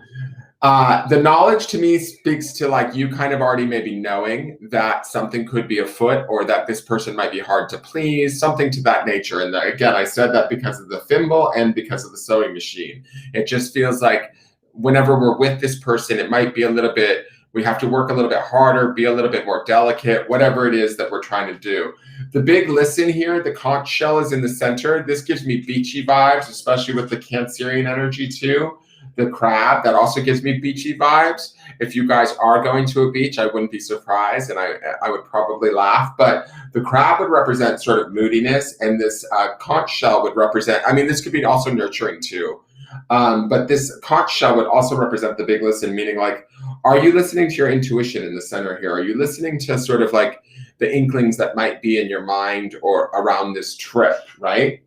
the knowledge to me speaks to like you kind of already maybe knowing that something could be afoot, or that this person might be hard to please, something to that nature. And again, I said that because of the thimble and because of the sewing machine. It just feels like whenever we're with this person, it might be a little bit, we have to work a little bit harder, be a little bit more delicate, whatever it is that we're trying to do. The big listen here, the conch shell is in the center. This gives me beachy vibes, especially with the Cancerian energy too. The crab, that also gives me beachy vibes. If you guys are going to a beach, I wouldn't be surprised, and I would probably laugh. But the crab would represent sort of moodiness, and this conch shell would represent, I mean, this could be also nurturing too. But this conch shell would also represent the big listen, meaning like, are you listening to your intuition in the center here? Are you listening to sort of like the inklings that might be in your mind or around this trip, right?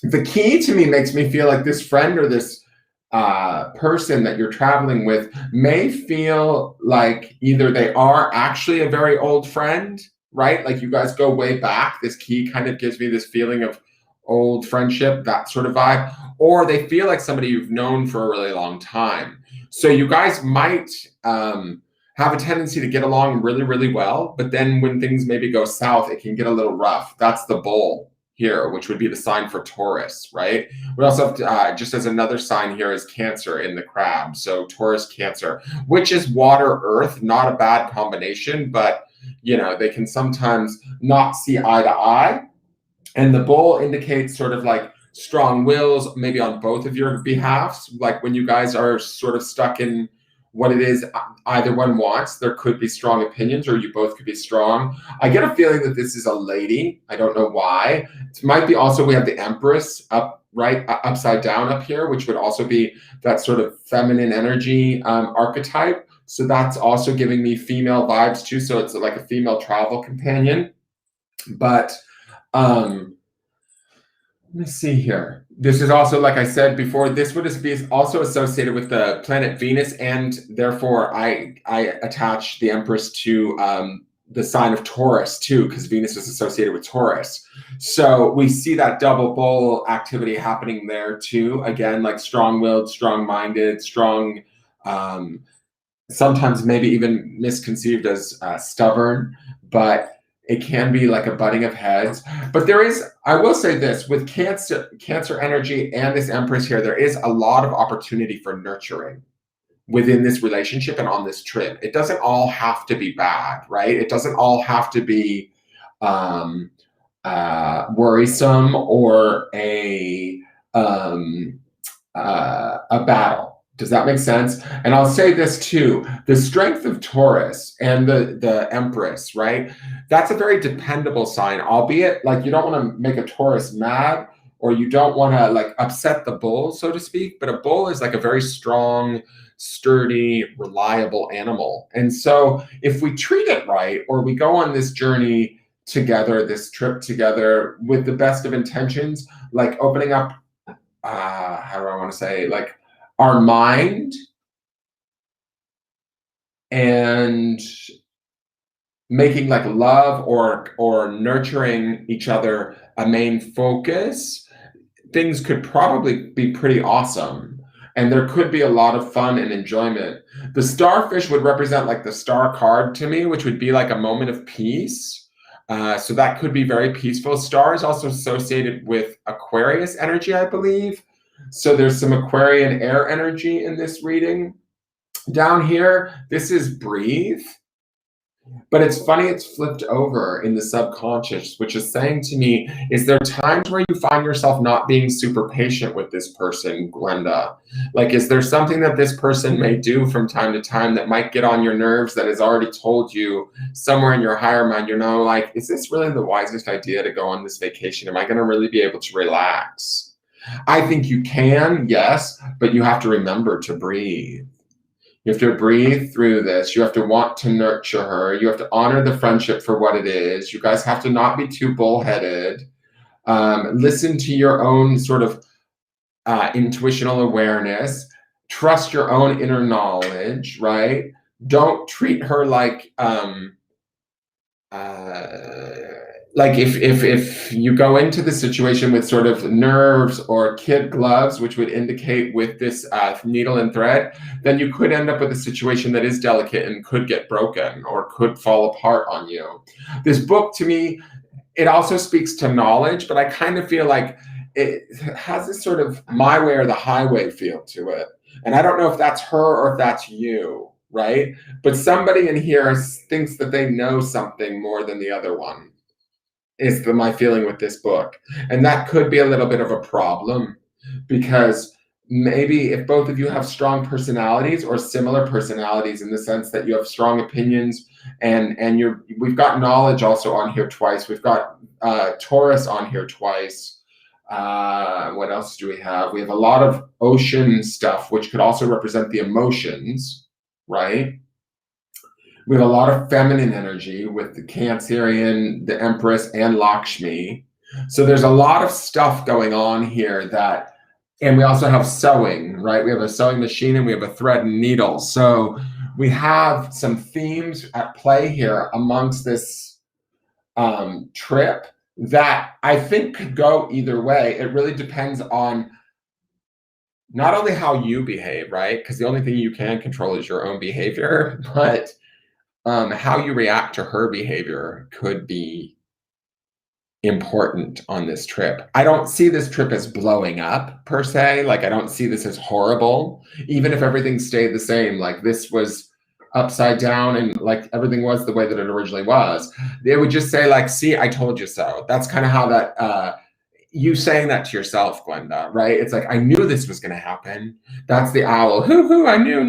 The key to me makes me feel like this friend or this person that you're traveling with may feel like either they are actually a very old friend, right? Like you guys go way back. This key kind of gives me this feeling of old friendship, that sort of vibe, or they feel like somebody you've known for a really long time. So you guys might have a tendency to get along really, really well, but then when things maybe go south, it can get a little rough. That's the bull here, which would be the sign for Taurus, right? We also have, just as another sign here, is Cancer in the crab. So Taurus, Cancer, which is water, earth, not a bad combination, but they can sometimes not see eye to eye. And the bull indicates sort of like strong wills, maybe on both of your behalfs. Like when you guys are sort of stuck in what it is either one wants, there could be strong opinions, or you both could be strong. I get a feeling that this is a lady. I don't know why. It might be also, we have the Empress upside down up here, which would also be that sort of feminine energy archetype. So that's also giving me female vibes too. So it's like a female travel companion. But let me see here. This is also, like I said before, this would be also associated with the planet Venus, and therefore I attach the Empress to the sign of Taurus too, because Venus is associated with Taurus. So we see that double bull activity happening there too. Again, like strong-willed, strong-minded, strong, sometimes maybe even misconceived as stubborn, but it can be like a butting of heads. But there is, I will say this, with Cancer energy and this Empress here, there is a lot of opportunity for nurturing within this relationship and on this trip. It doesn't all have to be bad, right? It doesn't all have to be worrisome or a battle. Does that make sense? And I'll say this too, the strength of Taurus and the Empress, right? That's a very dependable sign, albeit like you don't want to make a Taurus mad, or you don't want to like upset the bull, so to speak. But a bull is like a very strong, sturdy, reliable animal. And so if we treat it right, or we go on this journey together, this trip together with the best of intentions, like opening up, how do I want to say, like our mind and making like love or nurturing each other a main focus, things could probably be pretty awesome. And there could be a lot of fun and enjoyment. The starfish would represent like the star card to me, which would be like a moment of peace. So that could be very peaceful. Star is also associated with Aquarius energy, I believe. So there's some Aquarian air energy in this reading. Down here, this is breathe. But it's funny, it's flipped over in the subconscious, which is saying to me, is there times where you find yourself not being super patient with this person, Glenda? Like, is there something that this person may do from time to time that might get on your nerves, that has already told you somewhere in your higher mind, like, is this really the wisest idea to go on this vacation? Am I going to really be able to relax? I think you can, yes, but you have to remember to breathe. You have to breathe through this. You have to want to nurture her. You have to honor the friendship for what it is. You guys have to not be too bullheaded. Listen to your own sort of intuitional awareness. Trust your own inner knowledge, right? Don't treat her like if you go into the situation with sort of nerves or kid gloves, which would indicate with this needle and thread, then you could end up with a situation that is delicate and could get broken or could fall apart on you. This book, to me, it also speaks to knowledge, but I kind of feel like it has this sort of my way or the highway feel to it. And I don't know if that's her or if that's you, right? But somebody in here thinks that they know something more than the other one, is my feeling with this book. And that could be a little bit of a problem, because maybe if both of you have strong personalities or similar personalities, in the sense that you have strong opinions and we've got knowledge also on here twice. We've got Taurus on here twice. What else do we have? We have a lot of ocean stuff, which could also represent the emotions, right? We have a lot of feminine energy with the Cancerian, the Empress, and Lakshmi. So there's a lot of stuff going on here that And we also have sewing, right? We have a sewing machine and we have a thread and needle. So we have some themes at play here amongst this trip that I think could go either way. It really depends on not only how you behave, right? Because the only thing you can control is your own behavior, but how you react to her behavior could be important on this trip. I don't see this trip as blowing up per se. Like, I don't see this as horrible, even if everything stayed the same. Like, this was upside down and like everything was the way that it originally was. They would just say, like, see, I told you so. That's kind of how that you saying that to yourself, Glenda, right? It's like, I knew this was going to happen. That's the owl. Hoo, I knew,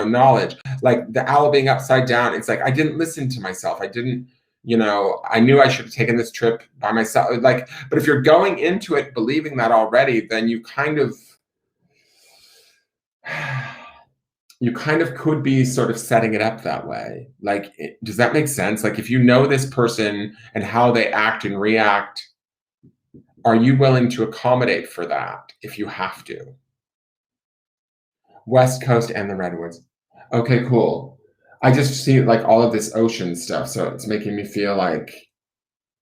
knowledge. Like the owl being upside down. It's like, I didn't listen to myself. I didn't, I knew I should have taken this trip by myself. Like, but if you're going into it believing that already, then you kind of, could be sort of setting it up that way. Like, does that make sense? Like, if you know this person and how they act and react, are you willing to accommodate for that if you have to? West Coast and the Redwoods. Okay, cool. I just see like all of this ocean stuff, so it's making me feel like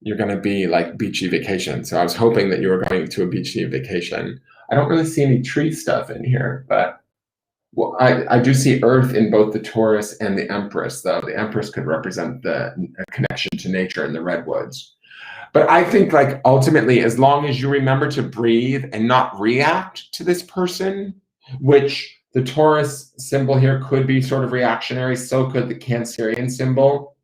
you're going to be like beachy vacation. So I was hoping that you were going to a beachy vacation. I don't really see any tree stuff in here, but well, I do see Earth in both the Taurus and the Empress, though. The Empress could represent the connection to nature in the Redwoods. But I think like ultimately, as long as you remember to breathe and not react to this person, which the Taurus symbol here could be sort of reactionary, so could the Cancerian symbol.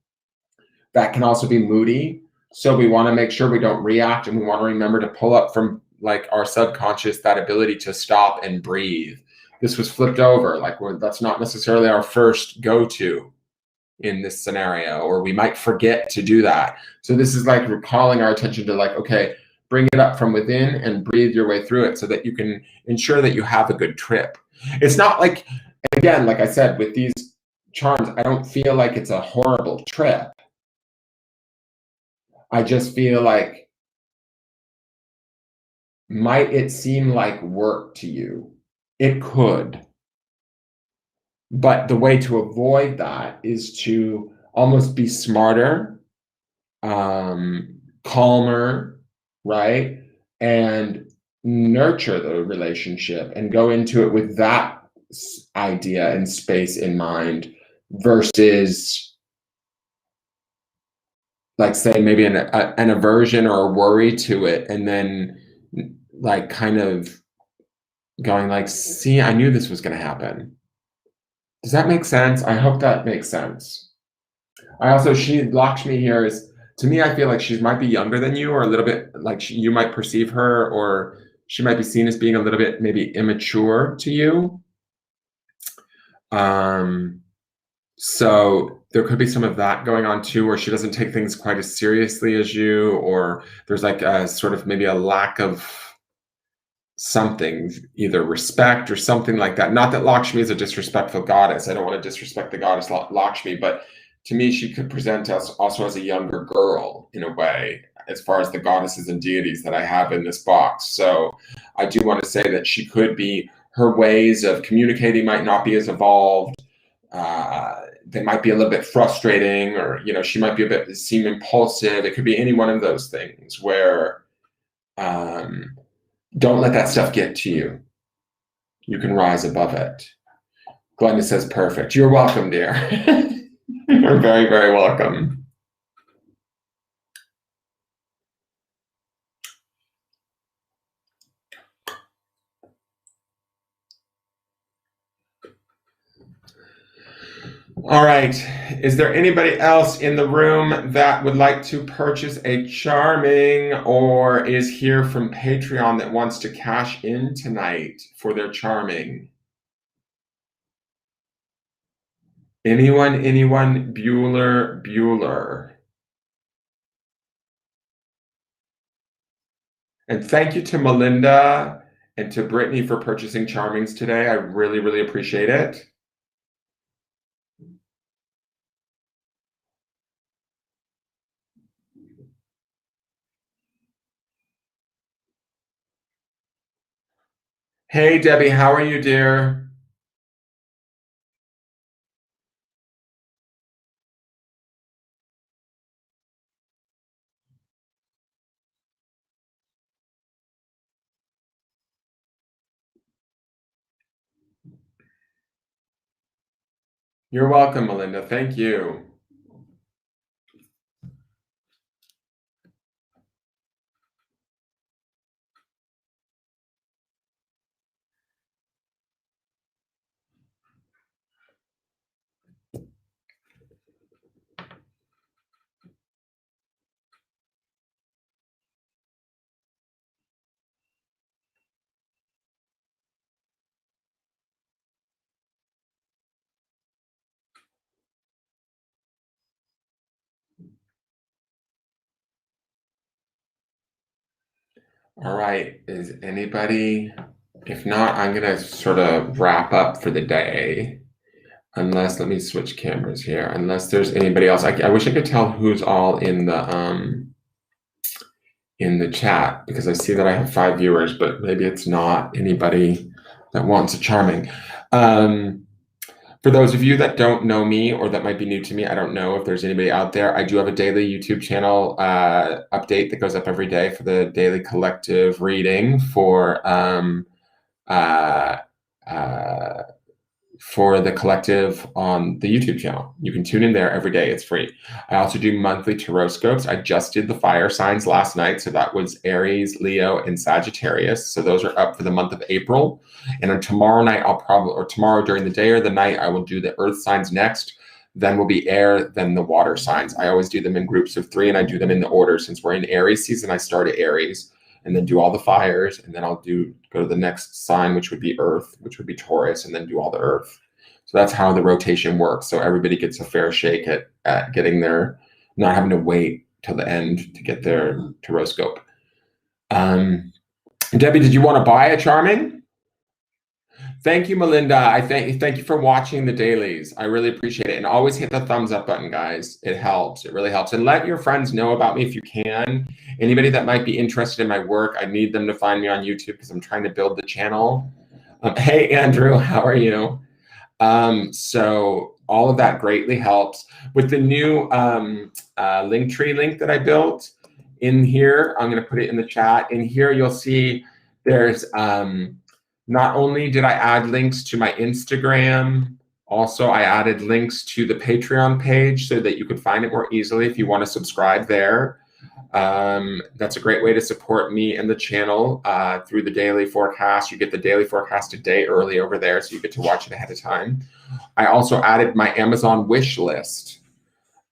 That can also be moody. So we want to make sure we don't react, and we want to remember to pull up from like our subconscious that ability to stop and breathe. This was flipped over. Like that's not necessarily our first go-to in this scenario, or we might forget to do that. So this is like recalling our attention to like, okay, bring it up from within and breathe your way through it so that you can ensure that you have a good trip. It's not like, again, like I said, with these charms, I don't feel like it's a horrible trip. I just feel like, might it seem like work to you? It could. But the way to avoid that is to almost be smarter, calmer, right? And nurture the relationship and go into it with that idea and space in mind versus like say maybe an aversion or a worry to it, and then like kind of going like, see, I knew this was going to happen. Does that make sense? I hope that makes sense. Lakshmi here is, to me, I feel like she might be younger than you, or a little bit like you might perceive her, or she might be seen as being a little bit maybe immature to you. So there could be some of that going on too, where she doesn't take things quite as seriously as you, or there's like a sort of maybe a lack of something, either respect or something like that. Not that Lakshmi is a disrespectful goddess. I don't want to disrespect the goddess Lakshmi, but to me, she could present us also as a younger girl in a way, as far as the goddesses and deities that I have in this box. So I do want to say that she could be, her ways of communicating might not be as evolved. They might be a little bit frustrating, or, she might be seem impulsive. It could be any one of those things where, don't let that stuff get to you. You can rise above it. Glenda says, perfect. You're welcome, dear. You're very, very welcome. All right. Is there anybody else in the room that would like to purchase a charming, or is here from Patreon that wants to cash in tonight for their charming? Anyone, Bueller. And thank you to Melinda and to Brittany for purchasing charmings today. I really, really appreciate it. Hey, Debbie, how are you, dear? You're welcome, Melinda. Thank you. All right. Is anybody? If not, I'm gonna sort of wrap up for the day. Unless, let me switch cameras here. Unless there's anybody else. I wish I could tell who's all in the chat, because I see that I have 5 viewers, but maybe it's not anybody that wants a charming. For those of you that don't know me or that might be new to me, I don't know if there's anybody out there. I do have a daily YouTube channel update that goes up every day for the daily collective reading uh, uh, for the collective on the YouTube channel. You can tune in there every day. It's free. I also do monthly tarot scopes. I just did the fire signs last night. So that was Aries, Leo, and Sagittarius. So those are up for the month of April. And on tomorrow night, or tomorrow during the day or the night, I will do the earth signs next. Then will be air, then the water signs. I always do them in groups of 3, and I do them in the order. Since we're in Aries season, I start at Aries and then do all the fires, and then I'll go to the next sign, which would be earth, which would be Taurus, and then do all the earth. So that's how the rotation works. So everybody gets a fair shake at getting their, not having to wait till the end to get their taroscope. Debbie, did you want to buy a charming? Thank you, Melinda. I thank you for watching the dailies. I really appreciate it. And always hit the thumbs up button, guys. It helps. It really helps. And let your friends know about me if you can. Anybody that might be interested in my work, I need them to find me on YouTube because I'm trying to build the channel. Hey, Andrew, how are you? So all of that greatly helps. With the new Linktree link that I built in here, I'm going to put it in the chat. In here, you'll see there's not only did I add links to my Instagram, also I added links to the Patreon page so that you could find it more easily if you want to subscribe there. That's a great way to support me and the channel through the daily forecast. You get the daily forecast a day early over there, so you get to watch it ahead of time. I also added my Amazon wish list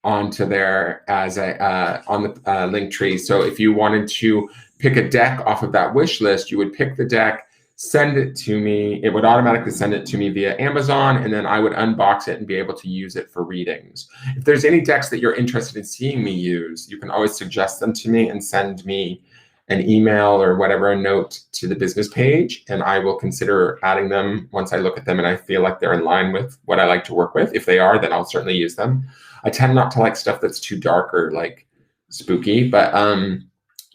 onto there as on the link tree. So if you wanted to pick a deck off of that wish list, you would pick the deck, send it to me. It would automatically send it to me via Amazon, and then I would unbox it and be able to use it for readings. If there's any decks that you're interested in seeing me use, you can always suggest them to me and send me an email or whatever, a note to the business page, and I will consider adding them once I look at them and I feel like they're in line with what I like to work with. If they are, then I'll certainly use them. I tend not to like stuff that's too dark or like spooky, but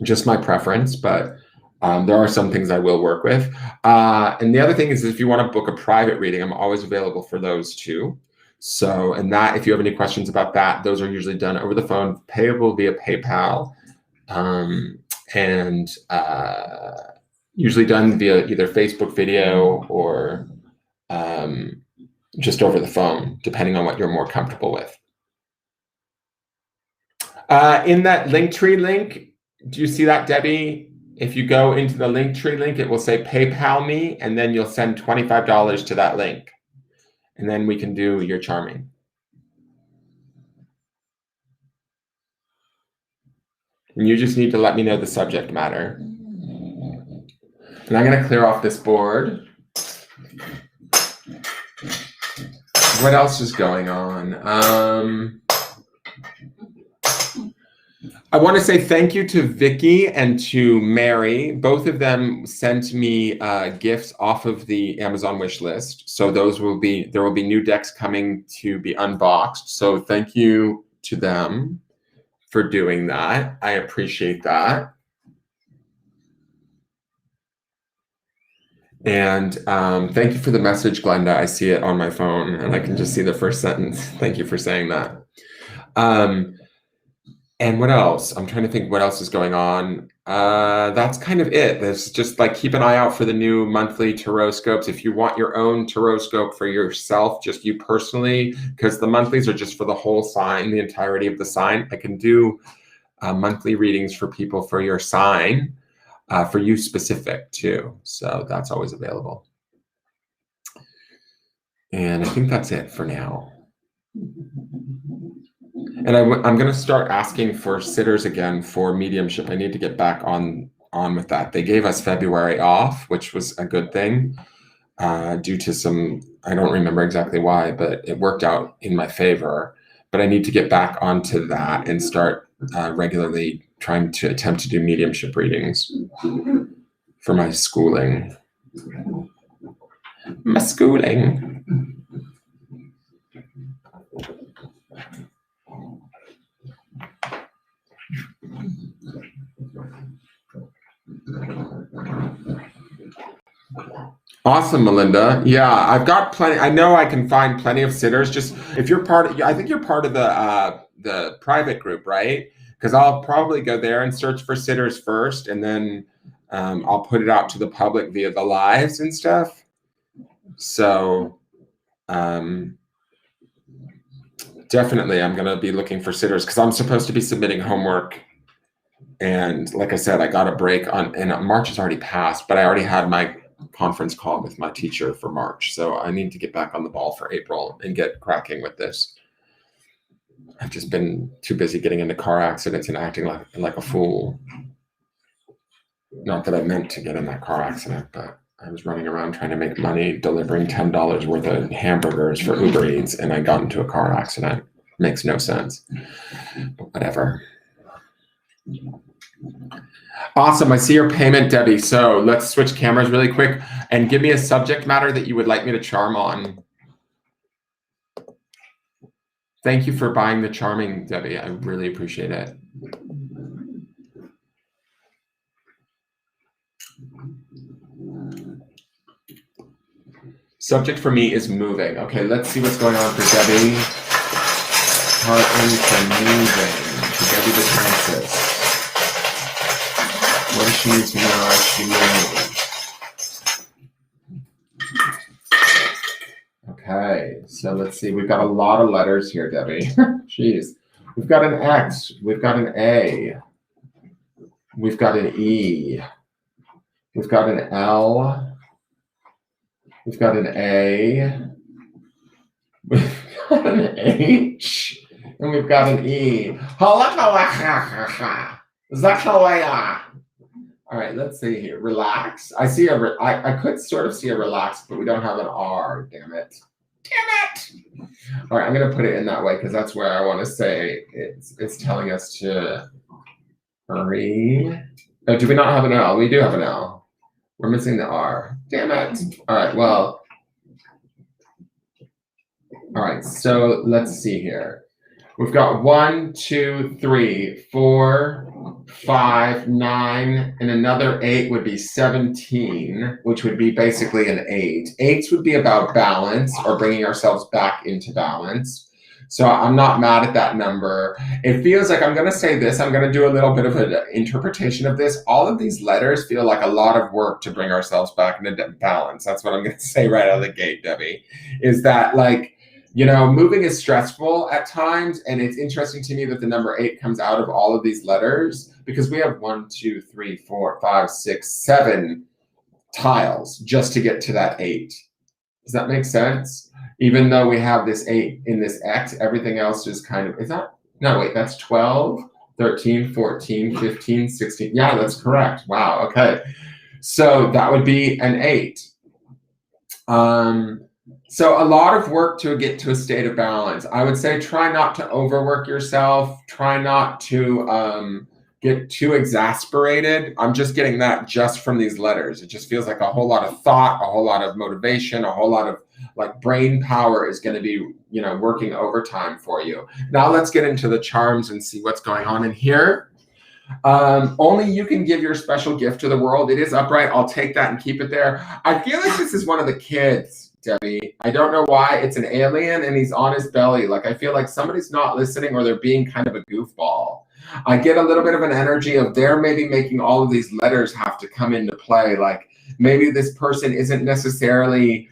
just my preference. But there are some things I will work with. And the other thing is, if you want to book a private reading, I'm always available for those too. So, and that, if you have any questions about that, those are usually done over the phone, payable via PayPal, and usually done via either Facebook video or just over the phone, depending on what you're more comfortable with. In that Linktree link, do you see that, Debbie? If you go into the Linktree link, it will say PayPal me, and then you'll send $25 to that link. And then we can do your charming. And you just need to let me know the subject matter. And I'm going to clear off this board. What else is going on? I want to say thank you to Vicky and to Mary. Both of them sent me gifts off of the Amazon wish list. So there will be new decks coming to be unboxed. So thank you to them for doing that. I appreciate that. And thank you for the message, Glenda. I see it on my phone and I can just see the first sentence. Thank you for saying that. And what else? I'm trying to think what else is going on. That's kind of it. There's just like keep an eye out for the new monthly tarot scopes. If you want your own tarot scope for yourself, just you personally, because the monthlies are just for the whole sign, the entirety of the sign. I can do monthly readings for people for your sign, for you specific too. So that's always available. And I think that's it for now. And I'm going to start asking for sitters again for mediumship. I need to get back on with that. They gave us February off, which was a good thing, due to some, I don't remember exactly why, but it worked out in my favor. But I need to get back onto that and start regularly trying to attempt to do mediumship readings for my schooling. My schooling. Awesome, Melinda. Yeah, I've got plenty. I know I can find plenty of sitters. Just if you're part of, I think you're part of the private group, right? Because I'll probably go there and search for sitters first, and then I'll put it out to the public via the lives and stuff. So definitely, I'm going to be looking for sitters because I'm supposed to be submitting homework. And like I said, I got a break on, and March has already passed, but I already had my conference call with my teacher for March. So I need to get back on the ball for April and get cracking with this. I've just been too busy getting into car accidents and acting like a fool. Not that I meant to get in that car accident, but I was running around trying to make money delivering $10 worth of hamburgers for Uber Eats, and I got into a car accident. Makes no sense. But whatever. Awesome. I see your payment, Debbie. So let's switch cameras really quick and give me a subject matter that you would like me to charm on. Thank you for buying the charming, Debbie. I really appreciate it. Subject for me is moving. Okay, let's see what's going on for Debbie. Heartland for moving. For Debbie the Francis. What does she need to know as she moves? Okay, so let's see. We've got a lot of letters here, Debbie. Jeez. We've got an X. We've got an A. We've got an E. We've got an L. We've got an A. We've got an H. And we've got an E. All right, let's see here. Relax. I see I could sort of see a relax, but we don't have an R. Damn it. Damn it. All right, I'm going to put it in that way because that's where I want to say it's telling us to hurry. Oh, do we not have an L? We do have an L. We're missing the R. Damn it. All right, well. All right, so let's see here. We've got 1, 2, 3, 4, 5, 9, and another 8 would be 17, which would be basically an 8. 8s would be about balance or bringing ourselves back into balance. So I'm not mad at that number. It feels like I'm going to say this. I'm going to do a little bit of an interpretation of this. All of these letters feel like a lot of work to bring ourselves back into balance. That's what I'm going to say right out of the gate, Debbie, is that like, you know, moving is stressful at times, and it's interesting to me that the number 8 comes out of all of these letters because we have 1, 2, 3, 4, 5, 6, 7 tiles just to get to that 8. Does that make sense? Even though we have this 8 in this X, everything else is kind of, is that, no, wait, that's 12, 13, 14, 15, 16. Yeah, that's correct. Wow, okay. So that would be an 8. So a lot of work to get to a state of balance. I would say try not to overwork yourself. Try not to get too exasperated. I'm just getting that just from these letters. It just feels like a whole lot of thought, a whole lot of motivation, a whole lot of like brain power is going to be, you know, working overtime for you. Now let's get into the charms and see what's going on in here. Only you can give your special gift to the world. It is upright. I'll take that and keep it there. I feel like this is one of the kids, Debbie. I don't know why. It's an alien and he's on his belly. Like, I feel like somebody's not listening or they're being kind of a goofball. I get a little bit of an energy of they're maybe making all of these letters have to come into play. Like, maybe this person isn't necessarily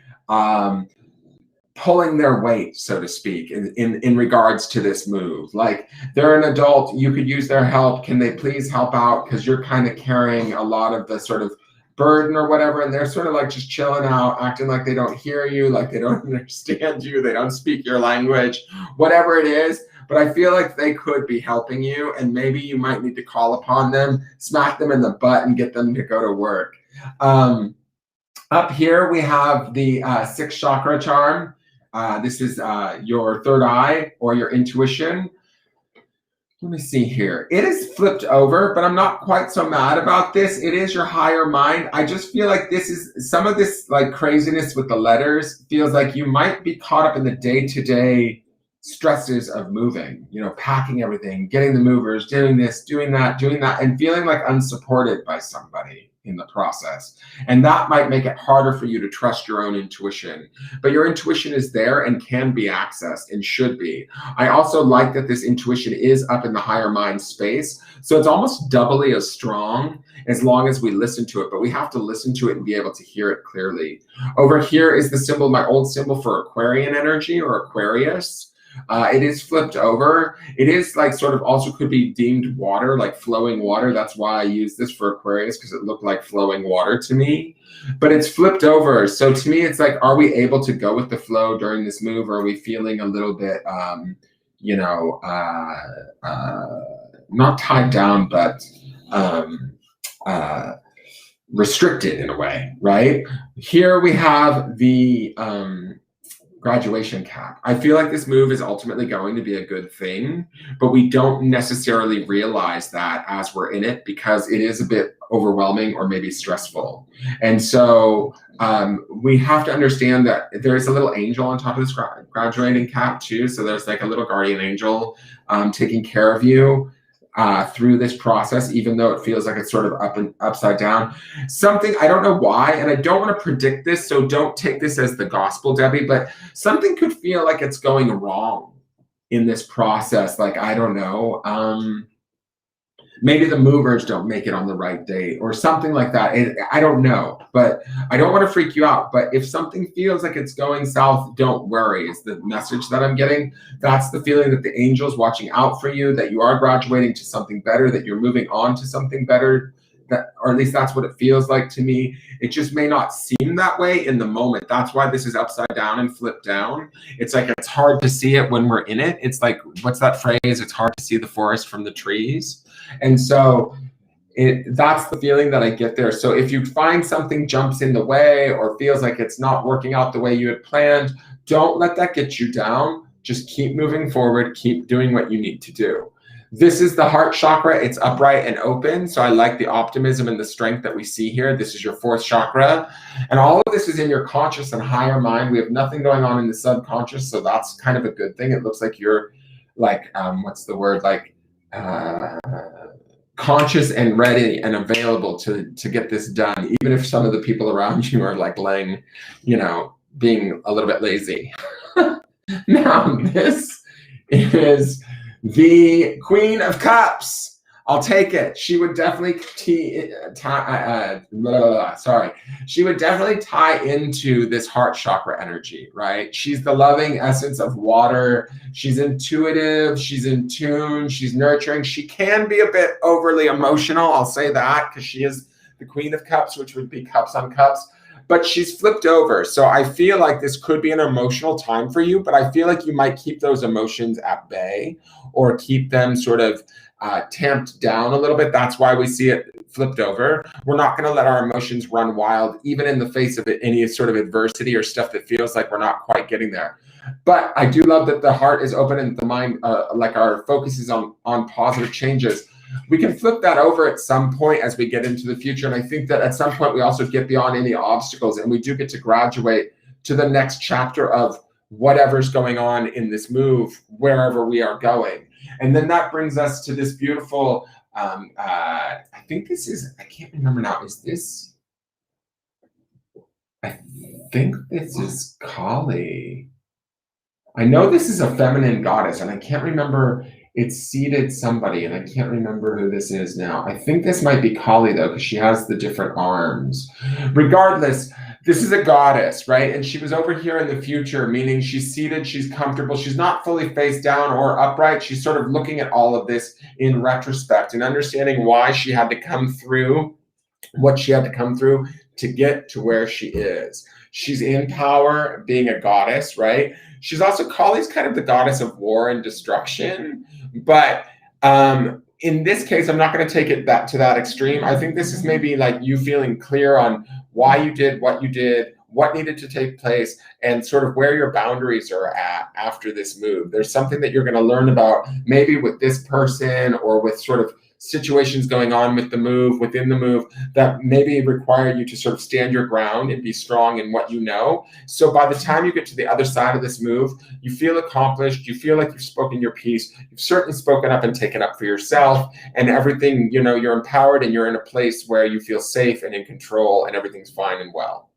pulling their weight, so to speak, in regards to this move. Like, they're an adult, you could use their help. Can they please help out? Because you're kind of carrying a lot of the sort of burden or whatever, and they're sort of like just chilling out, acting like they don't hear you, like they don't understand you, they don't speak your language, whatever it is. But I feel like they could be helping you, and maybe you might need to call upon them, smack them in the butt, and get them to go to work. Up here, we have the sixth chakra charm. This is your third eye or your intuition. Let me see here. It is flipped over, but I'm not quite so mad about this. It is your higher mind. I just feel like this is some of this like craziness with the letters feels like you might be caught up in the day-to-day stresses of moving, you know, packing everything, getting the movers, doing this, doing that, and feeling like unsupported by somebody in the process. And that might make it harder for you to trust your own intuition. But your intuition is there and can be accessed and should be. I also like that this intuition is up in the higher mind space. So it's almost doubly as strong as long as we listen to it, but we have to listen to it and be able to hear it clearly. Over here is the symbol, my old symbol for Aquarian energy or Aquarius. It is flipped over. It is like sort of also could be deemed water, like flowing water. That's why I use this for Aquarius, because it looked like flowing water to me. But it's flipped over. So to me, it's like, are we able to go with the flow during this move? Or are we feeling a little bit, you know, not tied down, but restricted in a way, right? Here we have the graduation cap. I feel like this move is ultimately going to be a good thing, but we don't necessarily realize that as we're in it because it is a bit overwhelming or maybe stressful. And so we have to understand that there is a little angel on top of this graduating cap too. So there's like a little guardian angel taking care of you through this process, even though it feels like it's sort of up and upside down. Something, I don't know why, and I don't want to predict this, so don't take this as the gospel, Debbie, but something could feel like it's going wrong in this process. Like, I don't know, maybe the movers don't make it on the right date or something like that. I don't know, but I don't want to freak you out. But if something feels like it's going south, don't worry, is the message that I'm getting. That's the feeling that the angel's watching out for you, that you are graduating to something better, that you're moving on to something better, that, or at least that's what it feels like to me. It just may not seem that way in the moment. That's why this is upside down and flipped down. It's like, it's hard to see it when we're in it. It's like, what's that phrase? It's hard to see the forest from the trees. And so that's the feeling that I get there. So if you find something jumps in the way or feels like it's not working out the way you had planned, don't let that get you down. Just keep moving forward, keep doing what you need to do. This is the heart chakra. It's upright and open. So I like the optimism and the strength that we see here. This is your fourth chakra. And all of this is in your conscious and higher mind. We have nothing going on in the subconscious. So that's kind of a good thing. It looks like you're like, what's the word? Like, conscious and ready and available to get this done, even if some of the people around you are like laying, you know, being a little bit lazy. Now this is the Queen of Cups. I'll take it. She would definitely She would definitely tie into this heart chakra energy, right? She's the loving essence of water. She's intuitive. She's in tune. She's nurturing. She can be a bit overly emotional. I'll say that because she is the Queen of Cups, which would be cups on cups. But she's flipped over. So I feel like this could be an emotional time for you, but I feel like you might keep those emotions at bay or keep them sort of tamped down a little bit. That's why we see it flipped over. We're not going to let our emotions run wild, even in the face of any sort of adversity or stuff that feels like we're not quite getting there. But I do love that the heart is open and the mind, like our focus is on positive changes. We can flip that over at some point as we get into the future. And I think that at some point we also get beyond any obstacles and we do get to graduate to the next chapter of whatever's going on in this move, wherever we are going. And then that brings us to this beautiful I think this is, I can't remember now. Is this, I think this is Kali. I know this is a feminine goddess, and I can't remember. It's seated somebody, and I can't remember who this is now. I think this might be Kali, though, because she has the different arms. Regardless, this is a goddess, right? And she was over here in the future, meaning she's seated, she's comfortable, she's not fully face down or upright. She's sort of looking at all of this in retrospect and understanding why she had to come through, what she had to come through to get to where she is. She's in power, being a goddess, right? She's also, Kali's kind of the goddess of war and destruction, but in this case, I'm not going to take it that to that extreme. I think this is maybe like you feeling clear on why you did, what needed to take place, and sort of where your boundaries are at after this move. There's something that you're going to learn about maybe with this person or with sort of situations going on with the move, within the move, that maybe require you to sort of stand your ground and be strong in what you know. So by the time you get to the other side of this move, you feel accomplished, you feel like you've spoken your piece, you've certainly spoken up and taken up for yourself, and everything, you know, you're empowered and you're in a place where you feel safe and in control and everything's fine and well.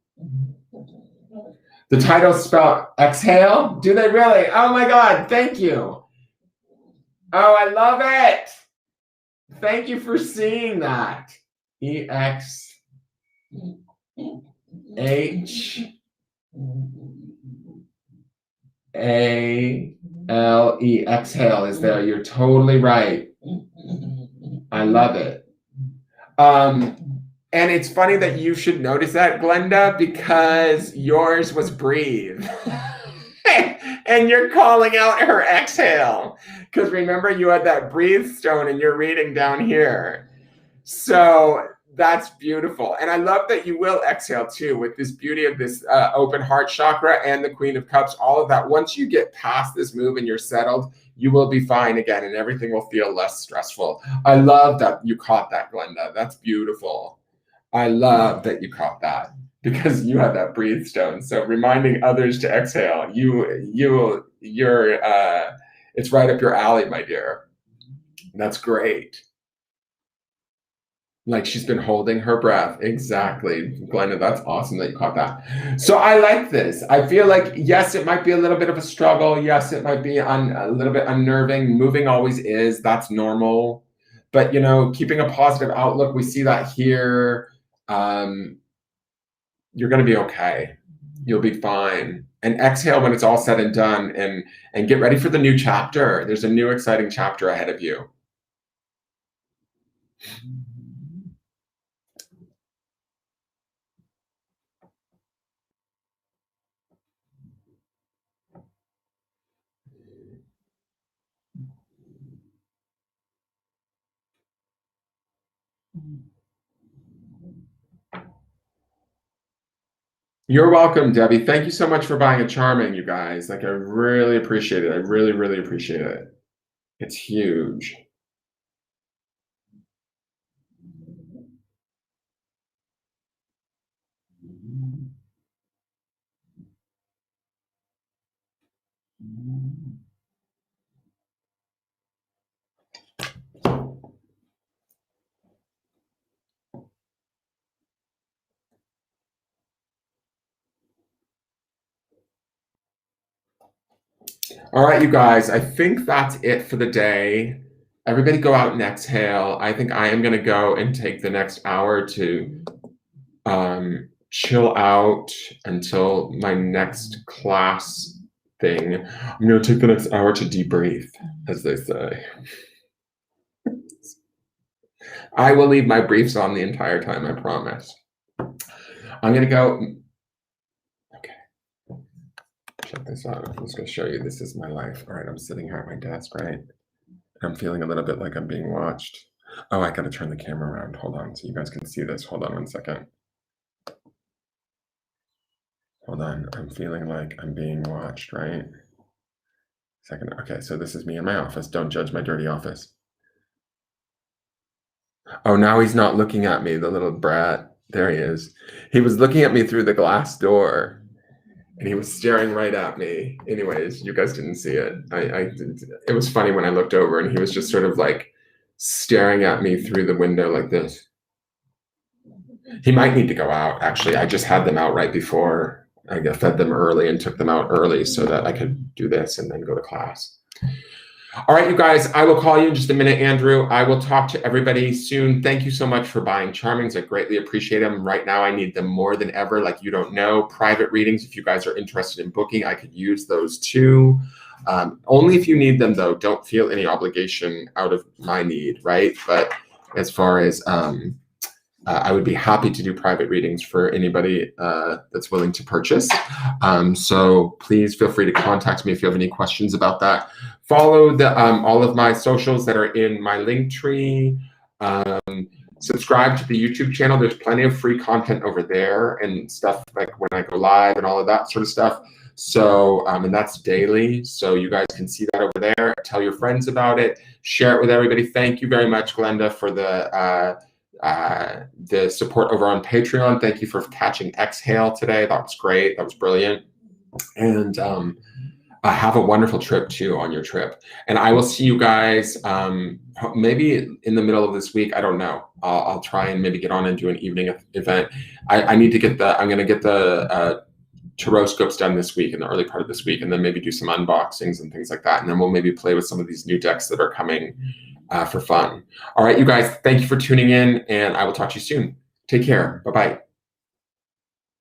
The titles spell exhale? Do they really? Oh my God, thank you. Oh, I love it. Thank you for seeing that. EXHALE, exhale is there. You're totally right. I love it. And it's funny that you should notice that, Glenda, because yours was breathe. And you're calling out her exhale. Because remember, you had that breathe stone in your reading down here. So that's beautiful. And I love that you will exhale too, with this beauty of this open heart chakra and the Queen of Cups, all of that. Once you get past this move and you're settled, you will be fine again and everything will feel less stressful. I love that you caught that, Glenda. That's beautiful. I love that you caught that because you had that breathe stone. So reminding others to exhale, it's right up your alley, my dear. That's great. Like she's been holding her breath. Exactly. Glenda, that's awesome that you caught that. So I like this. I feel like, yes, it might be a little bit of a struggle. Yes, it might be a little bit unnerving. Moving always is. That's normal. But, you know, keeping a positive outlook, we see that here. You're going to be okay. You'll be fine. And exhale when it's all said and done, and get ready for the new chapter. There's a new exciting chapter ahead of you. You're welcome, Debbie. Thank you so much for buying a Charming, you guys. Like, I really appreciate it. I really, really appreciate it. It's huge. All right, you guys, I think that's it for the day. Everybody go out and exhale. I think I am going to go and take the next hour to chill out until my next class thing. I'm going to take the next hour to debrief, as they say. I will leave my briefs on the entire time, I promise. I'm going to go. Okay. Check this out. I'm just going to show you. This is my life. All right, I'm sitting here at my desk, right? I'm feeling a little bit like I'm being watched. Oh, I got to turn the camera around. Hold on, so you guys can see this. Hold on 1 second. Hold on. I'm feeling like I'm being watched, right? Second. Okay, so this is me in my office. Don't judge my dirty office. Oh, now he's not looking at me, the little brat. There he is. He was looking at me through the glass door, and he was staring right at me. Anyways, you guys didn't see it. It was funny when I looked over, and he was just sort of like staring at me through the window like this. He might need to go out, actually. I just had them out right before. I fed them early and took them out early so that I could do this and then go to class. All right, you guys, I will call you in just a minute, Andrew. I will talk to everybody soon. Thank you so much for buying Charmings. I greatly appreciate them. Right now, I need them more than ever. Like you don't know, private readings, if you guys are interested in booking, I could use those too. Only if you need them, though. Don't feel any obligation out of my need, right? But as far as I would be happy to do private readings for anybody that's willing to purchase. So please feel free to contact me if you have any questions about that. Follow all of my socials that are in my link tree. Subscribe to the YouTube channel. There's plenty of free content over there and stuff like when I go live and all of that sort of stuff. So, and that's daily. So you guys can see that over there. Tell your friends about it. Share it with everybody. Thank you very much, Glenda, for the support over on Patreon. Thank you for catching Exhale today. That was great. That was brilliant. And have a wonderful trip too on your trip. And I will see you guys maybe in the middle of this week. I don't know. I'll try and maybe get on and do an evening event. I need to get I'm going to get the tarot scopes done this week in the early part of this week, and then maybe do some unboxings and things like that. And then we'll maybe play with some of these new decks that are coming for fun. All right, you guys, thank you for tuning in, and I will talk to you soon. Take care. Bye-bye.